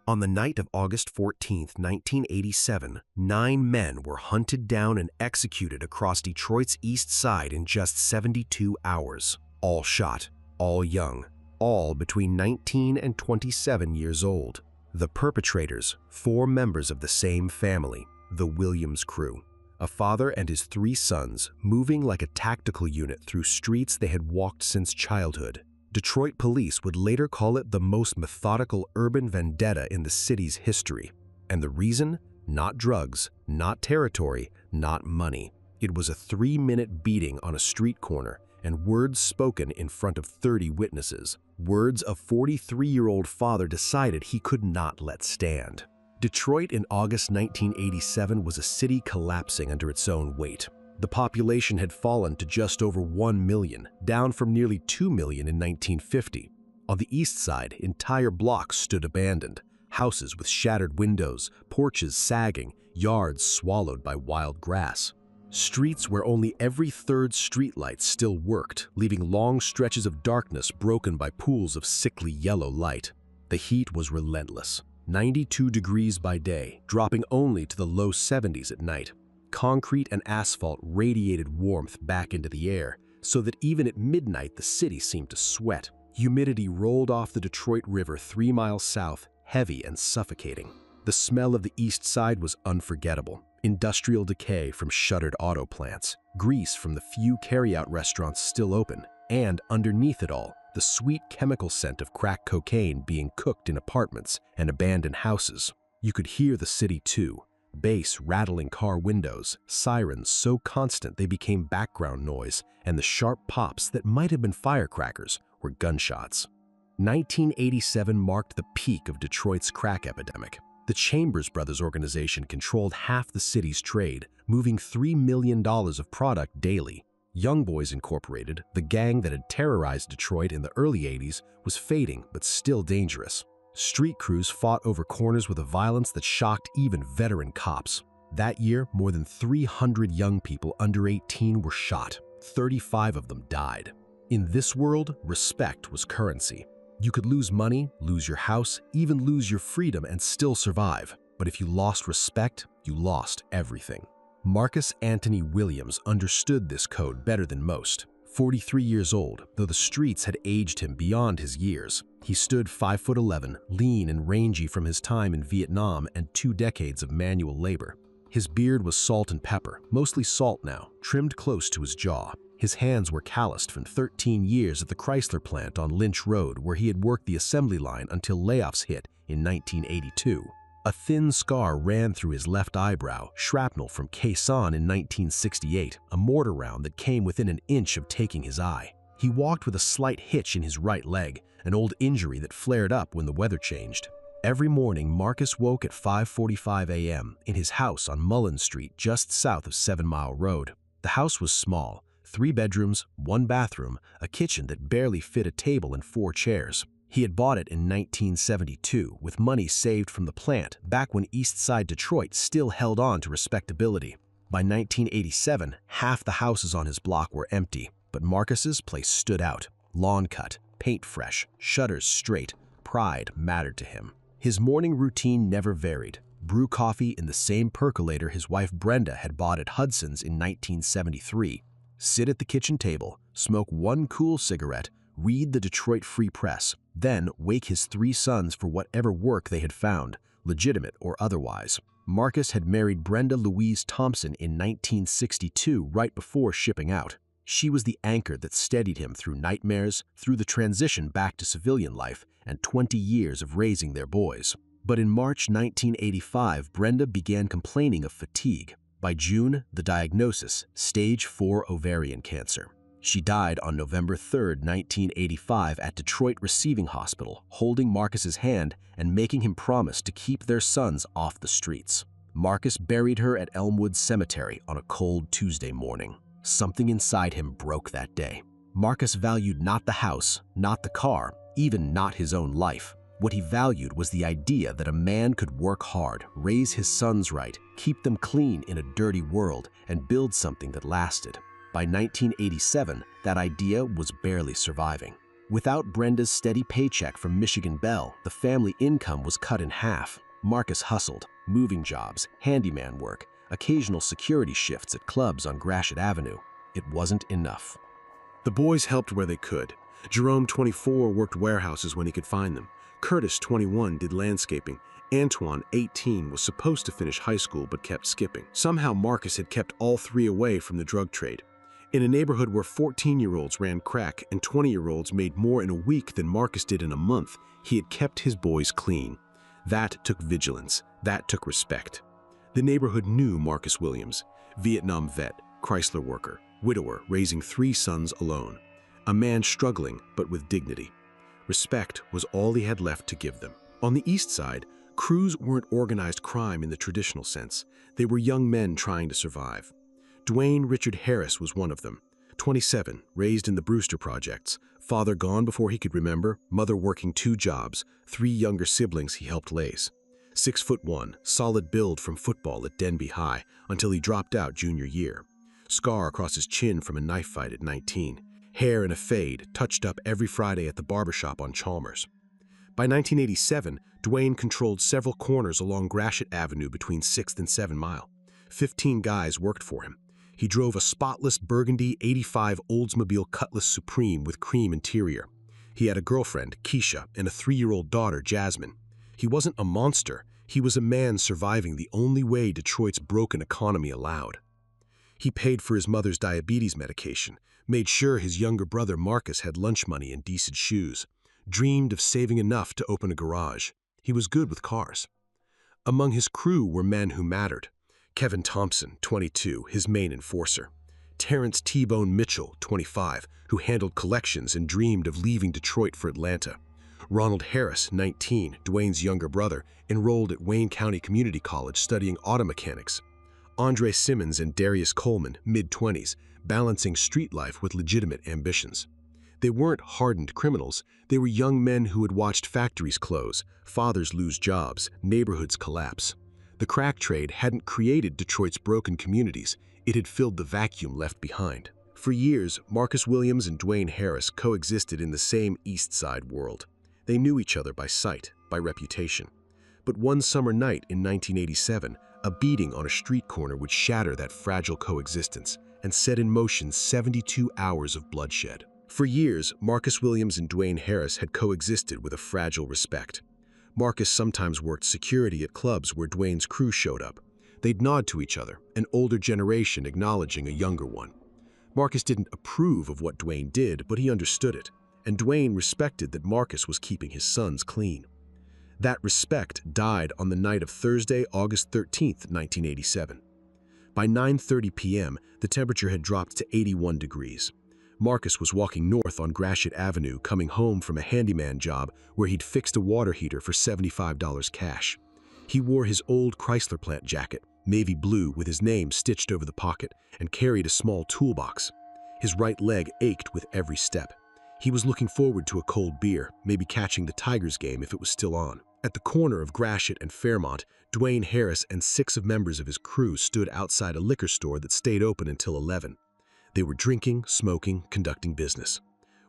On the night of August 14, 1987, 9 men were hunted down and executed across Detroit's east side in just 72 hours. All shot, all young, all between 19 and 27 years old. The perpetrators, 4 members of the same family, the Williams crew. A father and his 3 sons, moving like a tactical unit through streets they had walked since childhood. Detroit police would later call it the most methodical urban vendetta in the city's history. And the reason? Not drugs, not territory, not money. It was a 3-minute beating on a street corner and words spoken in front of 30 witnesses. Words a 43-year-old father decided he could not let stand. Detroit in August 1987 was a city collapsing under its own weight. The population had fallen to just over 1 million, down from nearly 2 million in 1950. On the east side, entire blocks stood abandoned, houses with shattered windows, porches sagging, yards swallowed by wild grass. Streets where only every 3rd streetlight still worked, leaving long stretches of darkness broken by pools of sickly yellow light. The heat was relentless, 92 degrees by day, dropping only to the low 70s at night. Concrete and asphalt radiated warmth back into the air, so that even at midnight the city seemed to sweat. Humidity rolled off the Detroit River 3 miles south, heavy and suffocating. The smell of the east side was unforgettable. Industrial decay from shuttered auto plants, grease from the few carryout restaurants still open, and underneath it all, the sweet chemical scent of crack cocaine being cooked in apartments and abandoned houses. You could hear the city too. Bass rattling car windows, sirens so constant they became background noise, and the sharp pops that might have been firecrackers were gunshots. 1987 marked the peak of Detroit's crack epidemic. The Chambers Brothers organization controlled half the city's trade, moving $3 million of product daily. Young Boys Incorporated, the gang that had terrorized Detroit in the early 80s, was fading but still dangerous. Street crews fought over corners with a violence that shocked even veteran cops. That year, more than 300 young people under 18 were shot. 35 of them died. In this world, respect was currency. You could lose money, lose your house, even lose your freedom and still survive. But if you lost respect, you lost everything. Marcus Anthony Williams understood this code better than most. 43 years old, though the streets had aged him beyond his years. He stood 5'11", lean and rangy from his time in Vietnam and 2 decades of manual labor. His beard was salt and pepper, mostly salt now, trimmed close to his jaw. His hands were calloused from 13 years at the Chrysler plant on Lynch Road, where he had worked the assembly line until layoffs hit in 1982. A thin scar ran through his left eyebrow, shrapnel from Quezon in 1968, a mortar round that came within an inch of taking his eye. He walked with a slight hitch in his right leg, an old injury that flared up when the weather changed. Every morning, Marcus woke at 5:45 a.m. in his house on Mullen Street, just south of 7 Mile Road. The house was small, 3 bedrooms, 1 bathroom, a kitchen that barely fit a table and 4 chairs. He had bought it in 1972 with money saved from the plant back when East Side Detroit still held on to respectability. By 1987, half the houses on his block were empty, but Marcus's place stood out. Lawn cut, paint fresh, shutters straight, pride mattered to him. His morning routine never varied. Brew coffee in the same percolator his wife Brenda had bought at Hudson's in 1973. Sit at the kitchen table, smoke 1 cool cigarette, read the Detroit Free Press, then wake his 3 sons for whatever work they had found, legitimate or otherwise. Marcus had married Brenda Louise Thompson in 1962, right before shipping out. She was the anchor that steadied him through nightmares, through the transition back to civilian life, and 20 years of raising their boys. But in March 1985, Brenda began complaining of fatigue. By June, the diagnosis, stage 4 ovarian cancer. She died on November 3, 1985 at Detroit Receiving Hospital, holding Marcus's hand and making him promise to keep their sons off the streets. Marcus buried her at Elmwood Cemetery on a cold Tuesday morning. Something inside him broke that day. Marcus valued not the house, not the car, even not his own life. What he valued was the idea that a man could work hard, raise his sons right, keep them clean in a dirty world, and build something that lasted. By 1987, that idea was barely surviving. Without Brenda's steady paycheck from Michigan Bell, the family income was cut in half. Marcus hustled, moving jobs, handyman work, occasional security shifts at clubs on Gratiot Avenue. It wasn't enough. The boys helped where they could. Jerome, 24, worked warehouses when he could find them. Curtis, 21, did landscaping. Antoine, 18, was supposed to finish high school but kept skipping. Somehow Marcus had kept all three away from the drug trade. In a neighborhood where 14-year-olds ran crack and 20-year-olds made more in a week than Marcus did in a month, he had kept his boys clean. That took vigilance. That took respect. The neighborhood knew Marcus Williams, Vietnam vet, Chrysler worker, widower raising 3 sons alone. A man struggling but with dignity. Respect was all he had left to give them. On the east side, crews weren't organized crime in the traditional sense. They were young men trying to survive. Dwayne Richard Harris was one of them. 27, raised in the Brewster projects, father gone before he could remember, mother working 2 jobs, 3 younger siblings he helped raise. 6'1", solid build from football at Denby High until he dropped out junior year. Scar across his chin from a knife fight at 19. Hair in a fade, touched up every Friday at the barbershop on Chalmers. By 1987, Dwayne controlled several corners along Gratiot Avenue between 6th and 7 Mile. 15 guys worked for him. He drove a spotless burgundy 85 Oldsmobile Cutlass Supreme with cream interior. He had a girlfriend, Keisha, and a 3-year-old daughter, Jasmine. He wasn't a monster. He was a man surviving the only way Detroit's broken economy allowed. He paid for his mother's diabetes medication, made sure his younger brother Marcus had lunch money and decent shoes, dreamed of saving enough to open a garage. He was good with cars. Among his crew were men who mattered. Kevin Thompson, 22, his main enforcer. Terrence T-Bone Mitchell, 25, who handled collections and dreamed of leaving Detroit for Atlanta. Ronald Harris, 19, Dwayne's younger brother, enrolled at Wayne County Community College studying auto mechanics. Andre Simmons and Darius Coleman, mid-20s, balancing street life with legitimate ambitions. They weren't hardened criminals. They were young men who had watched factories close, fathers lose jobs, neighborhoods collapse. The crack trade hadn't created Detroit's broken communities. It had filled the vacuum left behind. For years, Marcus Williams and Dwayne Harris coexisted in the same East Side world. They knew each other by sight, by reputation. But one summer night in 1987, a beating on a street corner would shatter that fragile coexistence and set in motion 72 hours of bloodshed. For years, Marcus Williams and Dwayne Harris had coexisted with a fragile respect. Marcus sometimes worked security at clubs where Dwayne's crew showed up. They'd nod to each other, an older generation acknowledging a younger one. Marcus didn't approve of what Dwayne did, but he understood it, and Dwayne respected that Marcus was keeping his sons clean. That respect died on the night of Thursday, August 13, 1987. By 9:30 p.m., the temperature had dropped to 81 degrees. Marcus was walking north on Gratiot Avenue, coming home from a handyman job where he'd fixed a water heater for $75 cash. He wore his old Chrysler plant jacket, navy blue with his name stitched over the pocket, and carried a small toolbox. His right leg ached with every step. He was looking forward to a cold beer, maybe catching the Tigers game if it was still on. At the corner of Gratiot and Fairmont, Dwayne Harris and 6 members of his crew stood outside a liquor store that stayed open until 11. They were drinking, smoking, conducting business.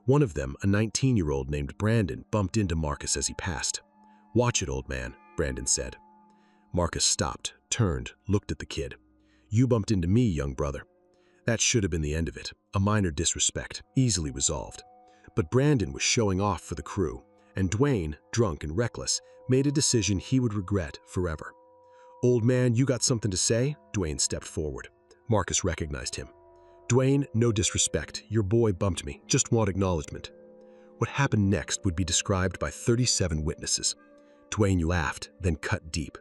One of them, a 19-year-old named Brandon, bumped into Marcus as he passed. "Watch it, old man," Brandon said. Marcus stopped, turned, looked at the kid. "You bumped into me, young brother." That should have been the end of it, a minor disrespect, easily resolved. But Brandon was showing off for the crew, and Dwayne, drunk and reckless, made a decision he would regret forever. "Old man, you got something to say?" Dwayne stepped forward. Marcus recognized him. "Dwayne, no disrespect. Your boy bumped me. Just want acknowledgement." What happened next would be described by 37 witnesses. Dwayne laughed, then cut deep.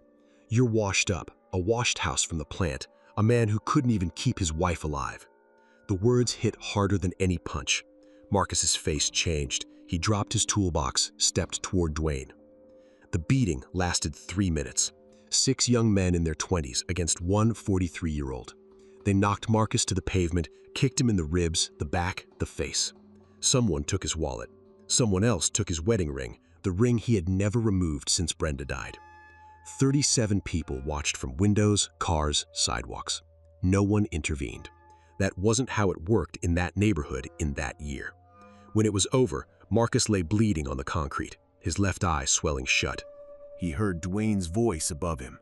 "You're washed up, a washed house from the plant, a man who couldn't even keep his wife alive." The words hit harder than any punch. Marcus's face changed. He dropped his toolbox, stepped toward Dwayne. The beating lasted 3 minutes. 6 young men in their 20s against one 43-year-old. They knocked Marcus to the pavement, kicked him in the ribs, the back, the face. Someone took his wallet. Someone else took his wedding ring, the ring he had never removed since Brenda died. 37 people watched from windows, cars, sidewalks. No one intervened. That wasn't how it worked in that neighborhood in that year. When it was over, Marcus lay bleeding on the concrete, his left eye swelling shut. He heard Dwayne's voice above him.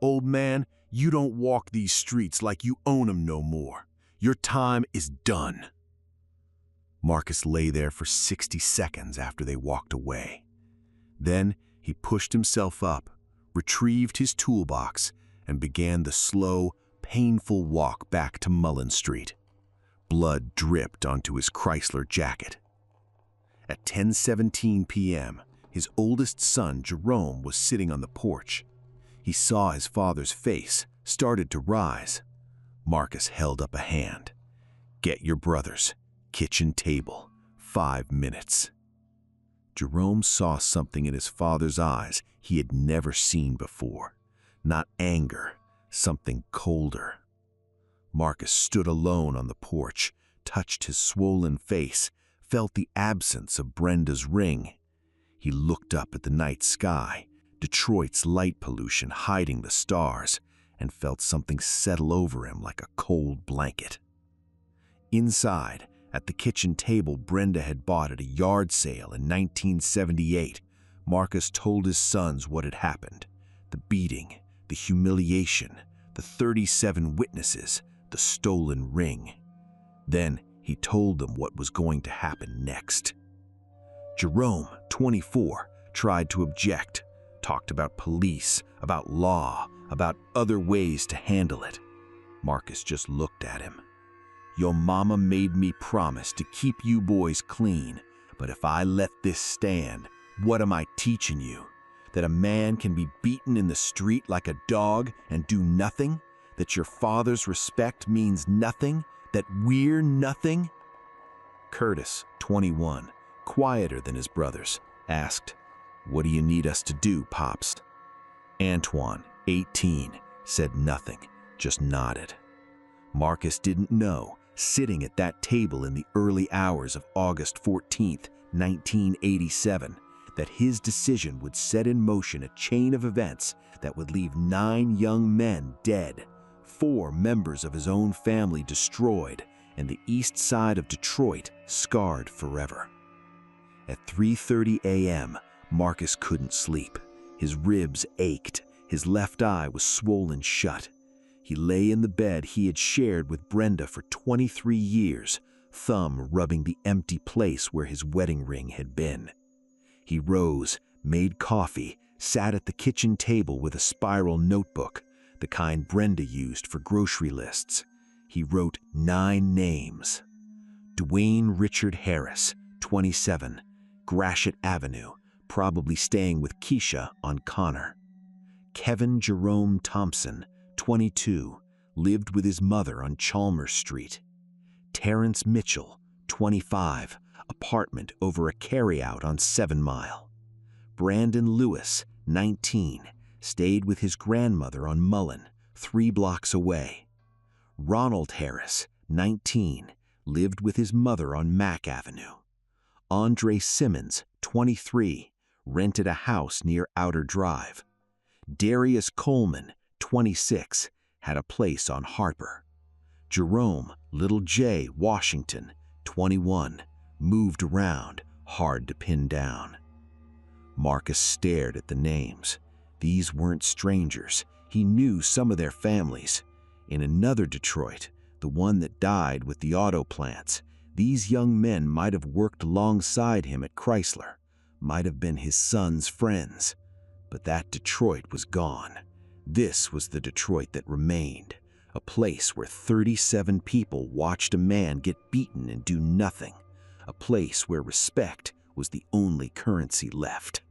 "Old man, you don't walk these streets like you own them no more. Your time is done." Marcus lay there for 60 seconds after they walked away. Then he pushed himself up, retrieved his toolbox, and began the slow, painful walk back to Mullen Street. Blood dripped onto his Chrysler jacket. At 10:17 p.m., his oldest son, Jerome, was sitting on the porch. He saw his father's face, started to rise. Marcus held up a hand. "Get your brothers. Kitchen table. 5 minutes." Jerome saw something in his father's eyes he had never seen before. Not anger, something colder. Marcus stood alone on the porch, touched his swollen face, felt the absence of Brenda's ring. He looked up at the night sky, Detroit's light pollution hiding the stars, and felt something settle over him like a cold blanket. Inside, at the kitchen table Brenda had bought at a yard sale in 1978, Marcus told his sons what had happened: the beating, the humiliation, the 37 witnesses, the stolen ring. Then he told them what was going to happen next. Jerome, 24, tried to object, talked about police, about law, about other ways to handle it. Marcus just looked at him. "Your mama made me promise to keep you boys clean, but if I let this stand, what am I teaching you? That a man can be beaten in the street like a dog and do nothing? That your father's respect means nothing? That we're nothing?" Curtis, 21, quieter than his brothers, asked, "What do you need us to do, Pops?" Antoine, 18, said nothing, just nodded. Marcus didn't know, sitting at that table in the early hours of August 14th, 1987, that his decision would set in motion a chain of events that would leave 9 young men dead, 4 members of his own family destroyed, and the east side of Detroit scarred forever. At 3:30 a.m., Marcus couldn't sleep. His ribs ached, his left eye was swollen shut. He lay in the bed he had shared with Brenda for 23 years, thumb rubbing the empty place where his wedding ring had been. He rose, made coffee, sat at the kitchen table with a spiral notebook, the kind Brenda used for grocery lists. He wrote 9 names. Dwayne Richard Harris, 27, Gratiot Avenue, probably staying with Keisha on Connor. Kevin Jerome Thompson, 22, lived with his mother on Chalmers Street. Terrence Mitchell, 25, apartment over a carryout on 7 Mile. Brandon Lewis, 19, stayed with his grandmother on Mullen, 3 blocks away. Ronald Harris, 19, lived with his mother on Mack Avenue. Andre Simmons, 23, rented a house near Outer Drive. Darius Coleman, 26, had a place on Harper. Jerome Little J. Washington, 21, moved around, hard to pin down. Marcus stared at the names. These weren't strangers. He knew some of their families. In another Detroit, the one that died with the auto plants, these young men might have worked alongside him at Chrysler, might have been his son's friends. But that Detroit was gone. This was the Detroit that remained, a place where 37 people watched a man get beaten and do nothing, a place where respect was the only currency left.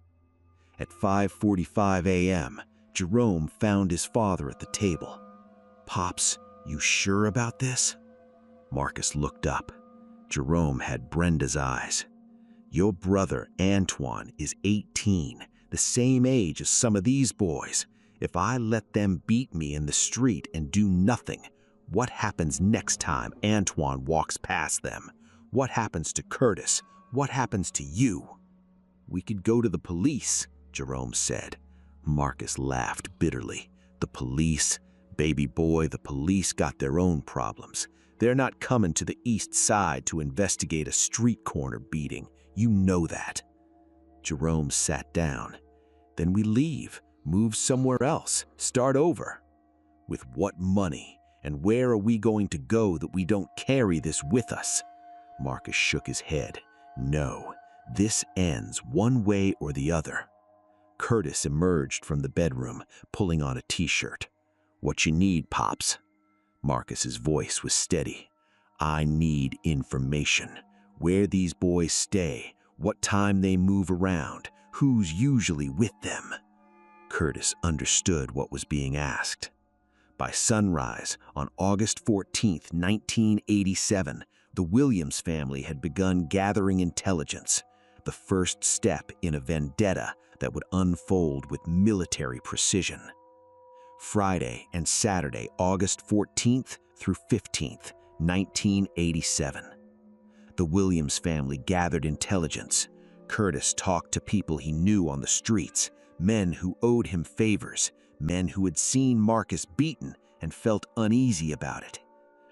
At 5:45 a.m., Jerome found his father at the table. "Pops, you sure about this?" Marcus looked up. Jerome had Brenda's eyes. "Your brother, Antoine, is 18, the same age as some of these boys. If I let them beat me in the street and do nothing, what happens next time Antoine walks past them? What happens to Curtis? What happens to you?" "We could go to the police," Jerome said. Marcus laughed bitterly. "The police? Baby boy, the police got their own problems. They're not coming to the east side to investigate a street corner beating. You know that. Jerome sat down. Then we leave, move somewhere else, start over. With what money? And where are we going to go that we don't carry this with us? Marcus shook his head. No, this ends one way or the other. Curtis emerged from the bedroom, pulling on a t-shirt. What you need, Pops? Marcus's voice was steady. I need information. Where these boys stay, what time they move around, who's usually with them. Curtis understood what was being asked. By sunrise, on August 14, 1987, the Williams family had begun gathering intelligence, the first step in a vendetta that would unfold with military precision. Friday and Saturday, August 14th through 15th, 1987. The Williams family gathered intelligence. Curtis talked to people he knew on the streets, men who owed him favors, men who had seen Marcus beaten and felt uneasy about it.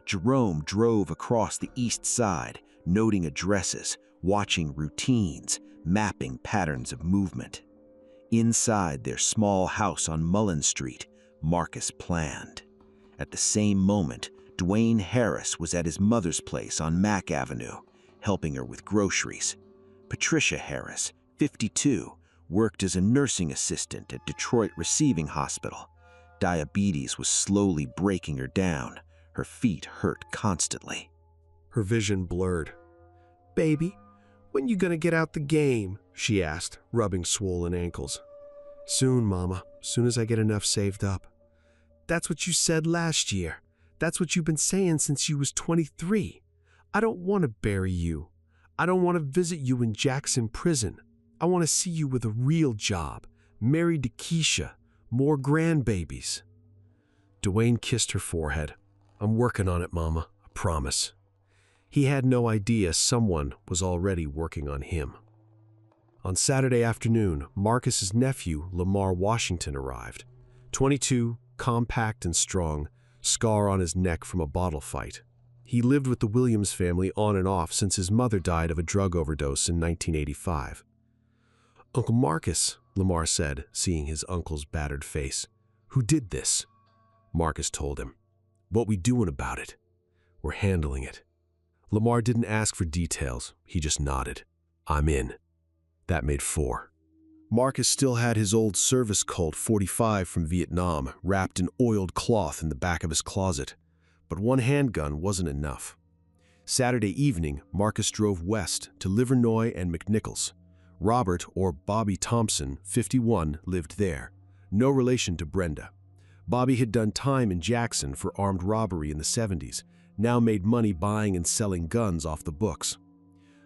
Jerome drove across the east side, noting addresses, watching routines, mapping patterns of movement. Inside their small house on Mullen Street, Marcus planned. At the same moment, Dwayne Harris was at his mother's place on Mack Avenue, helping her with groceries. Patricia Harris, 52, worked as a nursing assistant at Detroit Receiving Hospital. Diabetes was slowly breaking her down. Her feet hurt constantly. Her vision blurred. "Baby, when you gonna get out the game?" she asked, rubbing swollen ankles. "Soon, Mama, soon as I get enough saved up." "That's what you said last year. That's what you've been saying since you was 23. I don't want to bury you. I don't want to visit you in Jackson prison. I want to see you with a real job, married to Keisha, more grandbabies." Dwayne kissed her forehead. "I'm working on it, Mama, I promise." He had no idea someone was already working on him. On Saturday afternoon, Marcus's nephew, Lamar Washington, arrived. 22, compact and strong, scar on his neck from a bottle fight. He lived with the Williams family on and off since his mother died of a drug overdose in 1985. "Uncle Marcus," Lamar said, seeing his uncle's battered face. "Who did this?" Marcus told him. "What we doing about it?" "We're handling it." Lamar didn't ask for details. He just nodded. "I'm in." That made 4. Marcus still had his old service Colt .45 from Vietnam wrapped in oiled cloth in the back of his closet. But one handgun wasn't enough. Saturday evening, Marcus drove west to Livernois and McNichols. Robert, or Bobby Thompson, 51, lived there. No relation to Brenda. Bobby had done time in Jackson for armed robbery in the 70s, now made money buying and selling guns off the books.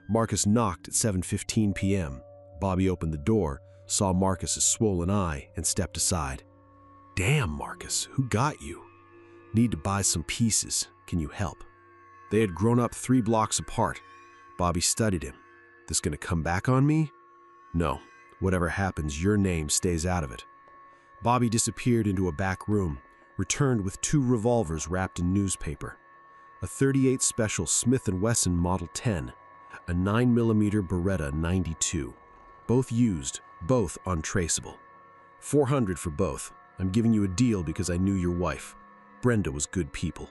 Marcus knocked at 7:15 p.m. Bobby opened the door, saw Marcus's swollen eye, and stepped aside. "Damn, Marcus, who got you?" "Need to buy some pieces. Can you help?" They had grown up 3 blocks apart. Bobby studied him. "This gonna come back on me?" "No. Whatever happens, your name stays out of it." Bobby disappeared into a back room, returned with 2 revolvers wrapped in newspaper. A .38 Special Smith & Wesson Model 10, a 9mm Beretta 92. Both used, both untraceable. $400 for both. I'm giving you a deal because I knew your wife. Brenda was good people.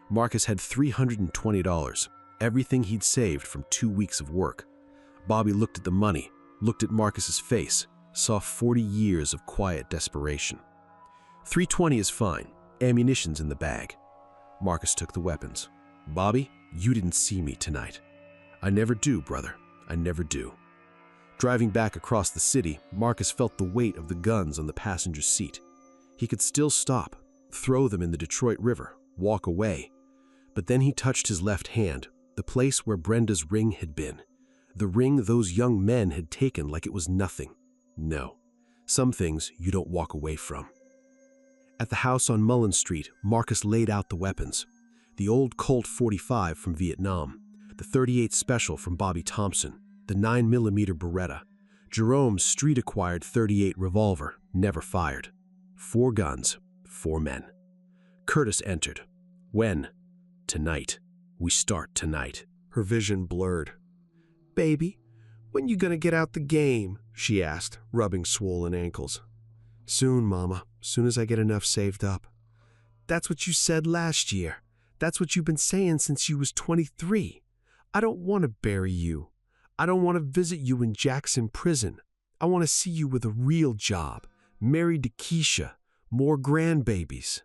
Marcus had $320, everything he'd saved from 2 weeks of work. Bobby looked at the money, looked at Marcus's face, saw 40 years of quiet desperation. $320 is fine. Ammunition's in the bag. Marcus took the weapons. "Bobby, you didn't see me tonight." "I never do, brother. I never do." Driving back across the city, Marcus felt the weight of the guns on the passenger seat. He could still stop, throw them in the Detroit River, walk away. But then he touched his left hand, the place where Brenda's ring had been. The ring those young men had taken like it was nothing. No, some things you don't walk away from. At the house on Mullen Street, Marcus laid out the weapons. The old Colt .45 from Vietnam, the .38 Special from Bobby Thompson, the 9mm Beretta, Jerome's street-acquired .38 revolver, never fired. 4 guns, 4 men. Curtis entered. "When?" "Tonight. We start tonight." Her vision blurred. "Baby, "When you gonna get out the game?" she asked, rubbing swollen ankles. "Soon, Mama. Soon as I get enough saved up." "That's what you said last year. That's what you've been saying since you was 23. I don't want to bury you. I don't want to visit you in Jackson prison. I want to see you with a real job, married to Keisha, more grandbabies."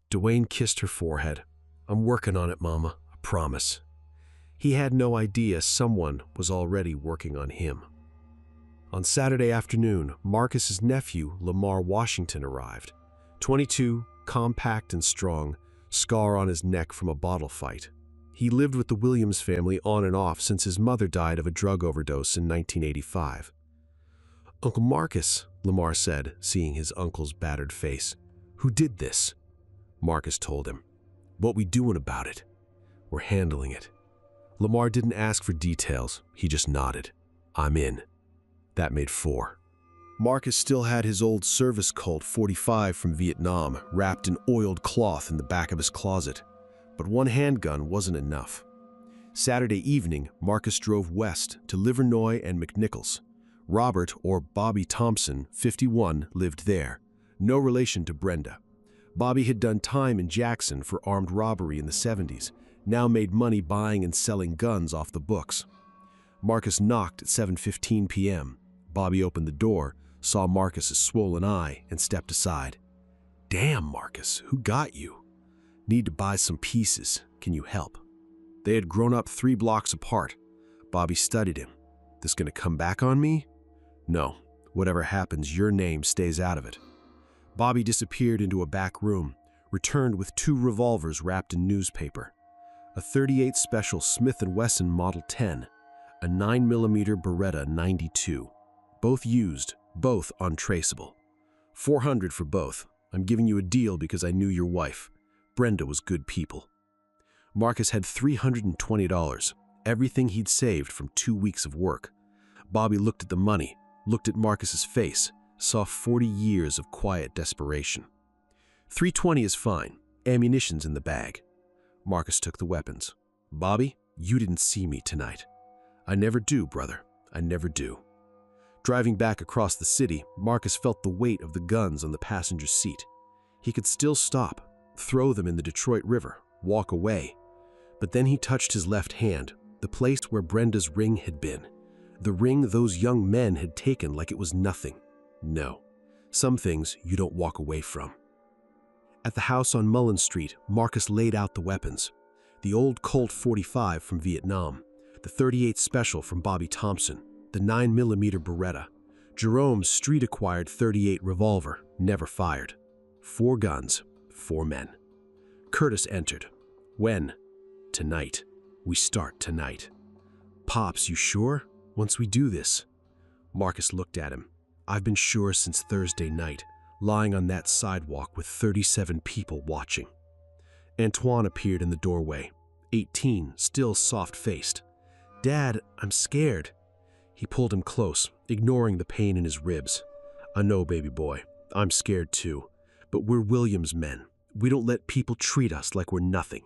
Dwayne kissed her forehead. "I'm working on it, Mama. I promise." He had no idea someone was already working on him. On Saturday afternoon, Marcus's nephew, Lamar Washington, arrived. 22, compact and strong, scar on his neck from a bottle fight. He lived with the Williams family on and off since his mother died of a drug overdose in 1985. "Uncle Marcus," Lamar said, seeing his uncle's battered face. "Who did this?" Marcus told him. "What we doing about it?" "We're handling it." Lamar didn't ask for details. He just nodded. "I'm in." That made 4. Marcus still had his old service Colt .45 from Vietnam wrapped in oiled cloth in the back of his closet. But one handgun wasn't enough. Saturday evening, Marcus drove west to Livernois and McNichols. Robert, or Bobby Thompson, 51, lived there. No relation to Brenda. Bobby had done time in Jackson for armed robbery in the 70s, now made money buying and selling guns off the books. Marcus knocked at 7:15 p.m. Bobby opened the door, saw Marcus's swollen eye, and stepped aside. "Damn, Marcus, who got you?" "Need to buy some pieces. Can you help?" They had grown up 3 blocks apart. Bobby studied him. "This gonna come back on me?" "No. Whatever happens, your name stays out of it." Bobby disappeared into a back room, returned with 2 revolvers wrapped in newspaper. A .38 Special Smith & Wesson Model 10, a 9mm Beretta 92. Both used, both untraceable. $400 for both. I'm giving you a deal because I knew your wife. Brenda was good people. Marcus had $320, everything he'd saved from 2 weeks of work. Bobby looked at the money, looked at Marcus's face, saw 40 years of quiet desperation. $320 is fine. Ammunition's in the bag. Marcus took the weapons. "Bobby, you didn't see me tonight." "I never do, brother. I never do." Driving back across the city, Marcus felt the weight of the guns on the passenger seat. He could still stop, throw them in the Detroit River, walk away. But then he touched his left hand, the place where Brenda's ring had been. The ring those young men had taken like it was nothing. No, some things you don't walk away from. At the house on Mullen Street, Marcus laid out the weapons. The old Colt .45 from Vietnam, the .38 Special from Bobby Thompson, the 9mm Beretta, Jerome's street-acquired .38 revolver, never fired. 4 guns, 4 men. Curtis entered. "When?" "Tonight. We start tonight." "Pops, you sure? Once we do this?" Marcus looked at him. "I've been sure since Thursday night, lying on that sidewalk with 37 people watching." Antoine appeared in the doorway, 18, still soft-faced. "Dad, I'm scared." He pulled him close, ignoring the pain in his ribs. "I know, baby boy. I'm scared too. But we're Williams men. We don't let people treat us like we're nothing."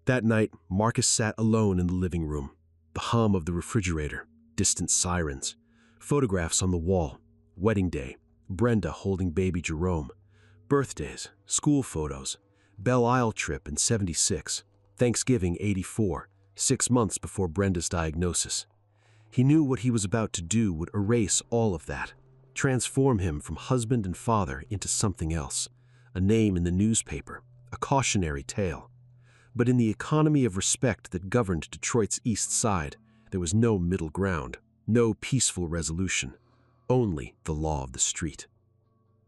That night, Marcus sat alone in the living room. The hum of the refrigerator, distant sirens, photographs on the wall, wedding day, Brenda holding baby Jerome, birthdays, school photos, Belle Isle trip in '76, Thanksgiving '84, 6 months before Brenda's diagnosis. He knew what he was about to do would erase all of that, transform him from husband and father into something else, a name in the newspaper, a cautionary tale. But in the economy of respect that governed Detroit's East Side, there was no middle ground, no peaceful resolution, only the law of the street.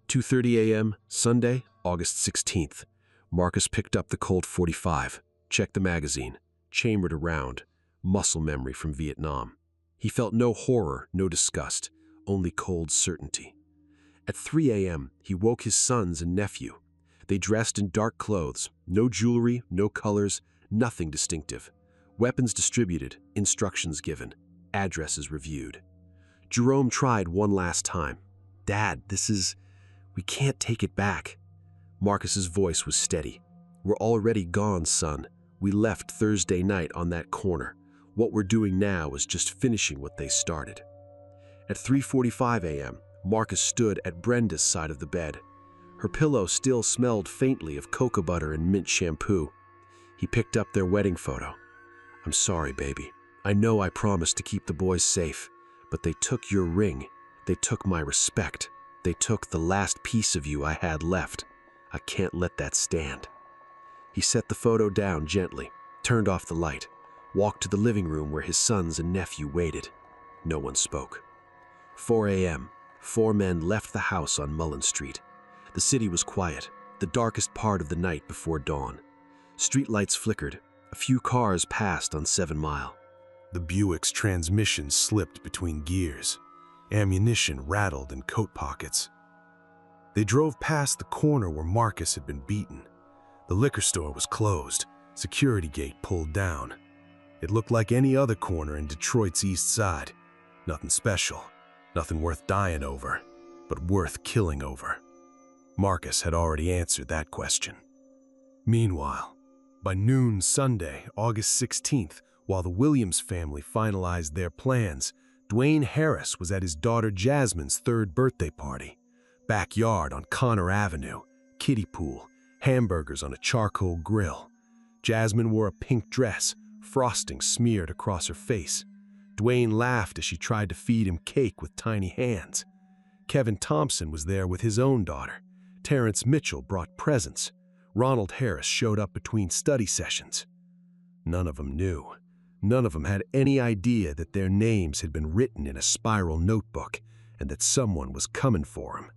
2:30 a.m., Sunday, August 16th. Marcus picked up the Colt .45, checked the magazine, chambered around, muscle memory from Vietnam. He felt no horror, no disgust, only cold certainty. At 3 a.m., he woke his sons and nephew. They dressed in dark clothes, no jewelry, no colors, nothing distinctive. Weapons distributed, instructions given, addresses reviewed. Jerome tried one last time. "Dad, we can't take it back." Marcus's voice was steady. "We're already gone, son. We left Thursday night on that corner. What we're doing now is just finishing what they started. At 3:45 a.m., Marcus stood at Brenda's side of the bed. Her pillow still smelled faintly of cocoa butter and mint shampoo. He picked up their wedding photo. "I'm sorry, baby. I know I promised to keep the boys safe, but they took your ring. They took my respect. They took the last piece of you I had left. I can't let that stand." He set the photo down gently, turned off the light, walked to the living room where his sons and nephew waited. No one spoke. 4 a.m., 4 men left the house on Mullen Street. The city was quiet, the darkest part of the night before dawn. Streetlights flickered. A few cars passed on 7 Mile. The Buick's transmission slipped between gears. Ammunition rattled in coat pockets. They drove past the corner where Marcus had been beaten. The liquor store was closed, security gate pulled down. It looked like any other corner in Detroit's East Side. Nothing special, nothing worth dying over, but worth killing over. Marcus had already answered that question. Meanwhile, by noon Sunday, August 16th, while the Williams family finalized their plans, Dwayne Harris was at his daughter Jasmine's 3rd birthday party. Backyard on Connor Avenue, kiddie pool, hamburgers on a charcoal grill. Jasmine wore a pink dress, frosting smeared across her face. Dwayne laughed as she tried to feed him cake with tiny hands. Kevin Thompson was there with his own daughter. Terrence Mitchell brought presents. Ronald Harris showed up between study sessions. None of them knew. None of them had any idea that their names had been written in a spiral notebook and that someone was coming for them.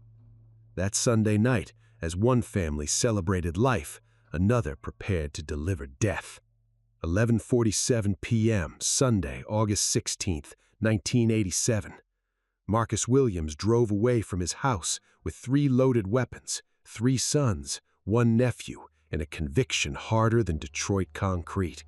That Sunday night, as one family celebrated life, another prepared to deliver death. 11:47 p.m., Sunday, August 16th, 1987. Marcus Williams drove away from his house with 3 loaded weapons, 3 sons, 1 nephew, and a conviction harder than Detroit concrete.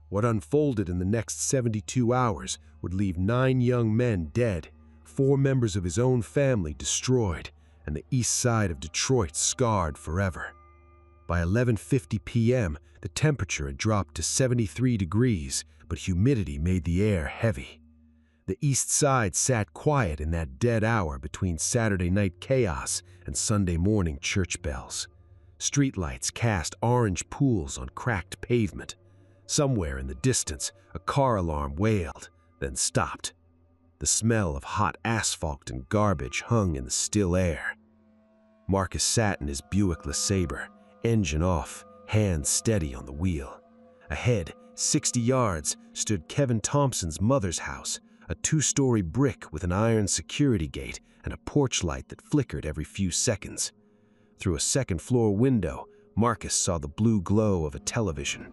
What unfolded in the next 72 hours would leave 9 young men dead, 4 members of his own family destroyed, and the east side of Detroit scarred forever. By 11:50 p.m., the temperature had dropped to 73 degrees, but humidity made the air heavy. The east side sat quiet in that dead hour between Saturday night chaos and Sunday morning church bells. Streetlights cast orange pools on cracked pavement. Somewhere in the distance, a car alarm wailed, then stopped. The smell of hot asphalt and garbage hung in the still air. Marcus sat in his Buick LeSabre, engine off, hands steady on the wheel. Ahead, 60 yards, stood Kevin Thompson's mother's house, a 2-story brick with an iron security gate and a porch light that flickered every few seconds. Through a second-floor window, Marcus saw the blue glow of a television.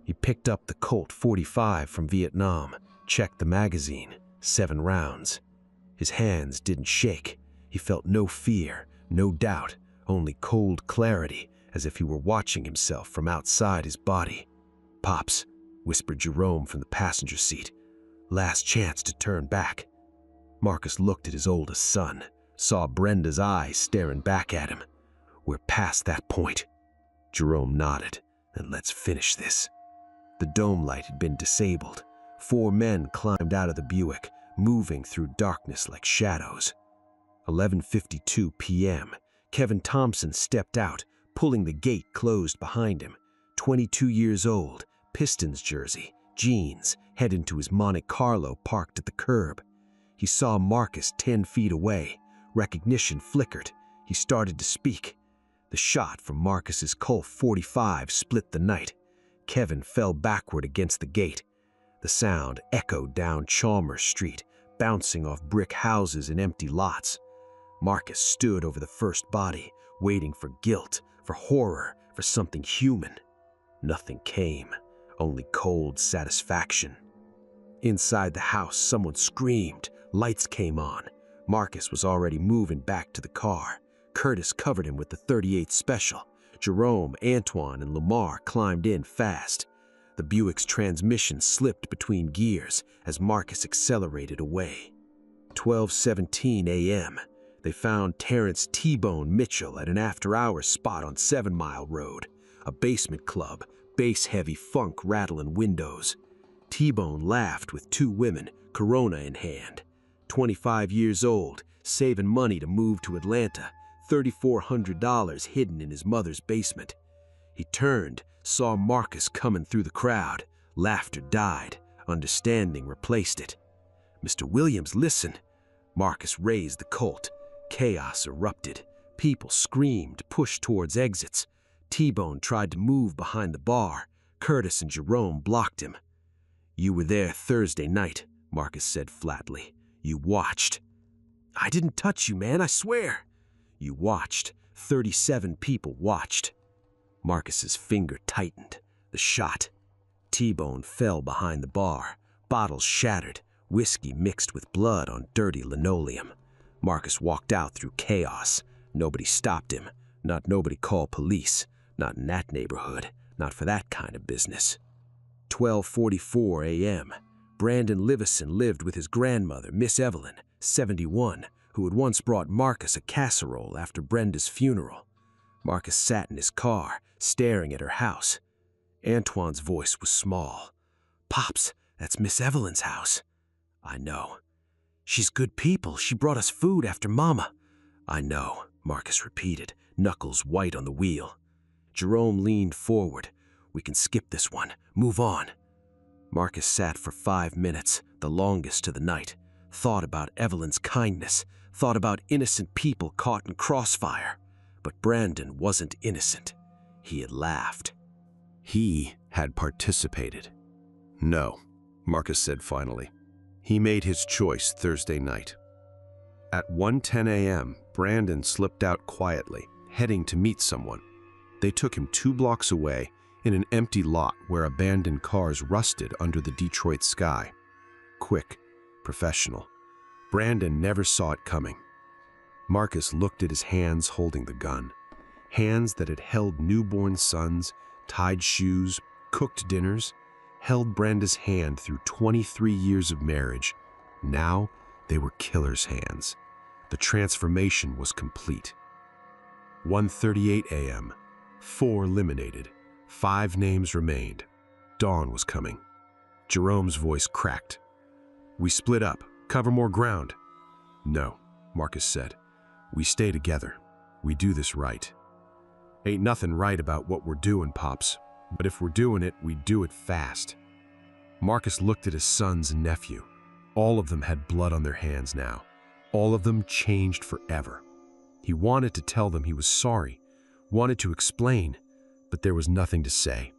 He picked up the Colt .45 from Vietnam, checked the magazine, 7 rounds. His hands didn't shake. He felt no fear, no doubt, only cold clarity, as if he were watching himself from outside his body. "Pops," whispered Jerome from the passenger seat. "Last chance to turn back." Marcus looked at his oldest son, saw Brenda's eyes staring back at him. "We're past that point." Jerome nodded. "Then let's finish this." The dome light had been disabled. 4 men climbed out of the Buick, moving through darkness like shadows. 11:52 p.m. Kevin Thompson stepped out, pulling the gate closed behind him. 22 years old, Pistons jersey, jeans, heading to his Monte Carlo parked at the curb. He saw Marcus 10 feet away. Recognition flickered. He started to speak. The shot from Marcus's Colt .45 split the night. Kevin fell backward against the gate. The sound echoed down Chalmers Street, bouncing off brick houses and empty lots. Marcus stood over the first body, waiting for guilt, for horror, for something human. Nothing came, only cold satisfaction. Inside the house, someone screamed. Lights came on. Marcus was already moving back to the car. Curtis covered him with the .38 Special. Jerome, Antoine, and Lamar climbed in fast. The Buick's transmission slipped between gears as Marcus accelerated away. 12:17 a.m. They found Terrence T-Bone Mitchell at an after-hours spot on 7 Mile Road, a basement club, bass-heavy funk rattling windows. T-Bone laughed with two women, Corona in hand. 25 years old, saving money to move to Atlanta, $3,400 hidden in his mother's basement. He turned, saw Marcus coming through the crowd. Laughter died. Understanding replaced it. "Mr. Williams, listen." Marcus raised the Colt. Chaos erupted. People screamed, pushed towards exits. T-Bone tried to move behind the bar. Curtis and Jerome blocked him. "You were there Thursday night," Marcus said flatly. "You watched." "I didn't touch you, man, I swear." "You watched. 37 people watched." Marcus's finger tightened. The shot. T-Bone fell behind the bar. Bottles shattered. Whiskey mixed with blood on dirty linoleum. Marcus walked out through chaos. Nobody stopped him. Not nobody called police. Not in that neighborhood. Not for that kind of business. 12:44 a.m. Brandon Livison lived with his grandmother, Miss Evelyn, 71, who had once brought Marcus a casserole after Brenda's funeral. Marcus sat in his car, staring at her house. Antoine's voice was small. "Pops, that's Miss Evelyn's house." "I know." "She's good people. She brought us food after Mama." "I know," Marcus repeated, knuckles white on the wheel. Jerome leaned forward. "We can skip this one. Move on." Marcus sat for 5 minutes, the longest of the night. Thought about Evelyn's kindness. Thought about innocent people caught in crossfire. But Brandon wasn't innocent. He had laughed. He had participated. "No," Marcus said finally. He made his choice Thursday night. At 1:10 a.m., Brandon slipped out quietly, heading to meet someone. They took him 2 blocks away in an empty lot where abandoned cars rusted under the Detroit sky. Quick, professional. Brandon never saw it coming. Marcus looked at his hands holding the gun. Hands that had held newborn sons, tied shoes, cooked dinners, held Brenda's hand through 23 years of marriage. Now, they were killer's hands. The transformation was complete. 1:38 a.m. 4 eliminated. 5 names remained. Dawn was coming. Jerome's voice cracked. "We split up. Cover more ground." "No," Marcus said. "We stay together. We do this right. Ain't nothing right about what we're doing, Pops. But if we're doing it, we do it fast." Marcus looked at his sons and nephew. All of them had blood on their hands now. All of them changed forever. He wanted to tell them he was sorry, wanted to explain, but there was nothing to say.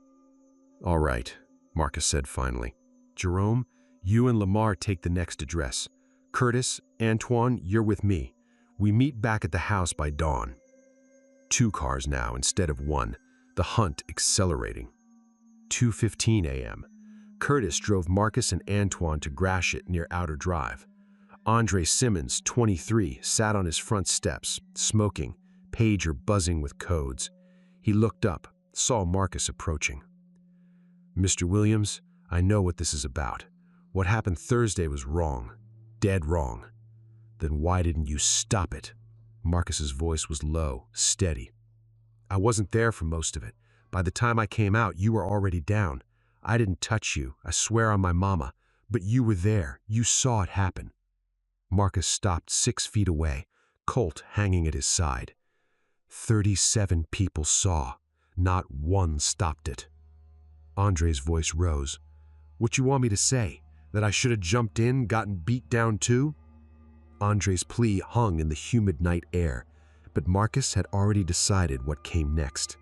"All right," Marcus said finally. "Jerome, you and Lamar take the next address. Curtis, Antoine, you're with me. We meet back at the house by dawn." 2 cars now instead of 1, the hunt accelerating. 2:15 a.m. Curtis drove Marcus and Antoine to Gratiot near Outer Drive. Andre Simmons, 23, sat on his front steps, smoking, pager buzzing with codes. He looked up, saw Marcus approaching. "Mr. Williams, I know what this is about. What happened Thursday was wrong. Dead wrong. Then why didn't you stop it?" Marcus's voice was low, steady. "I wasn't there for most of it. By the time I came out, you were already down. I didn't touch you, I swear on my mama, but you were there. You saw it happen." Marcus stopped 6 feet away, Colt hanging at his side. 37 people saw. Not one stopped it. Andre's voice rose. "What you want me to say? That I should have jumped in, gotten beat down too?" Andre's plea hung in the humid night air, but Marcus had already decided what came next.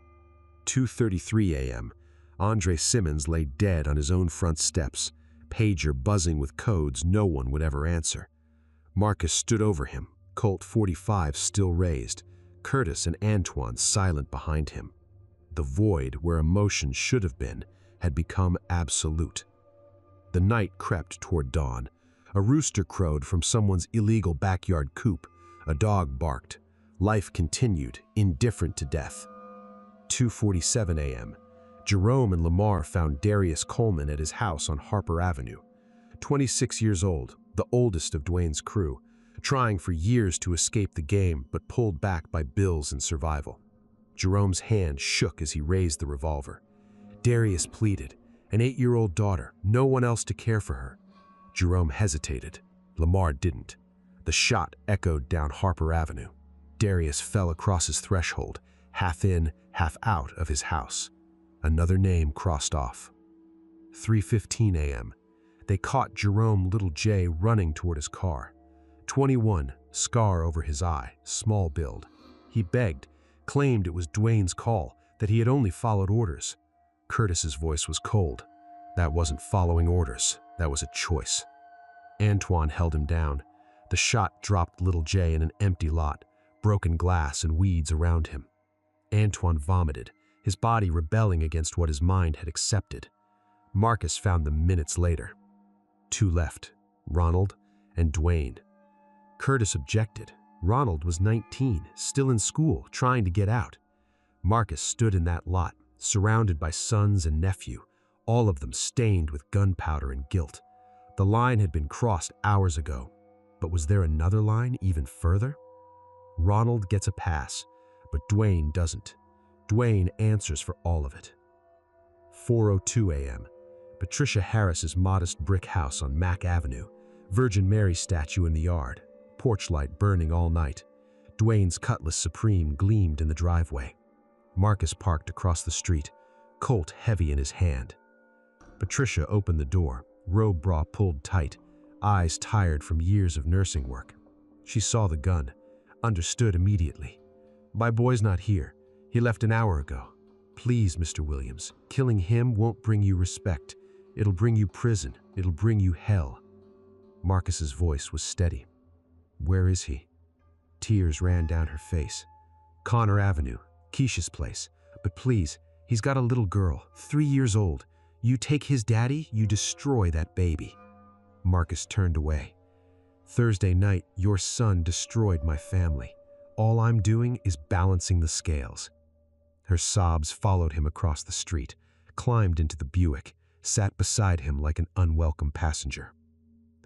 2:33 a.m. Andre Simmons lay dead on his own front steps, pager buzzing with codes no one would ever answer. Marcus stood over him, Colt 45 still raised, Curtis and Antoine silent behind him. The void where emotion should have been had become absolute. The night crept toward dawn. A rooster crowed from someone's illegal backyard coop. A dog barked. Life continued, indifferent to death. 2:47 a.m. Jerome and Lamar found Darius Coleman at his house on Harper Avenue. 26 years old, the oldest of Dwayne's crew, trying for years to escape the game but pulled back by bills and survival. Jerome's hand shook as he raised the revolver. Darius pleaded, An 8-year-old daughter, no one else to care for her. Jerome hesitated. Lamar didn't. The shot echoed down Harper Avenue. Darius fell across his threshold, half in, half out of his house. Another name crossed off. 3:15 a.m. They caught Jerome Little J running toward his car. 21, scar over his eye, small build. He begged, claimed it was Dwayne's call, that he had only followed orders. Curtis's voice was cold. That wasn't following orders, that was a choice. Antoine held him down. The shot dropped Little J in an empty lot, broken glass and weeds around him. Antoine vomited, his body rebelling against what his mind had accepted. Marcus found them minutes later. 2 left, Ronald and Dwayne. Curtis objected. Ronald was 19, still in school, trying to get out. Marcus stood in that lot, surrounded by sons and nephew, all of them stained with gunpowder and guilt. The line had been crossed hours ago, but was there another line even further? Ronald gets a pass, but Dwayne doesn't. Dwayne answers for all of it. 4:02 a.m. Patricia Harris's modest brick house on Mack Avenue, Virgin Mary statue in the yard, porch light burning all night. Dwayne's Cutlass Supreme gleamed in the driveway. Marcus parked across the street, Colt heavy in his hand. Patricia opened the door, robe bra pulled tight, eyes tired from years of nursing work. She saw the gun, understood immediately. My boy's not here. He left an hour ago. Please, Mr. Williams, killing him won't bring you respect. It'll bring you prison. It'll bring you hell. Marcus's voice was steady. Where is he? Tears ran down her face. Connor Avenue, Keisha's place. But please, he's got a little girl, 3 years old. You take his daddy, you destroy that baby. Marcus turned away. Thursday night, your son destroyed my family. All I'm doing is balancing the scales. Her sobs followed him across the street, climbed into the Buick, sat beside him like an unwelcome passenger.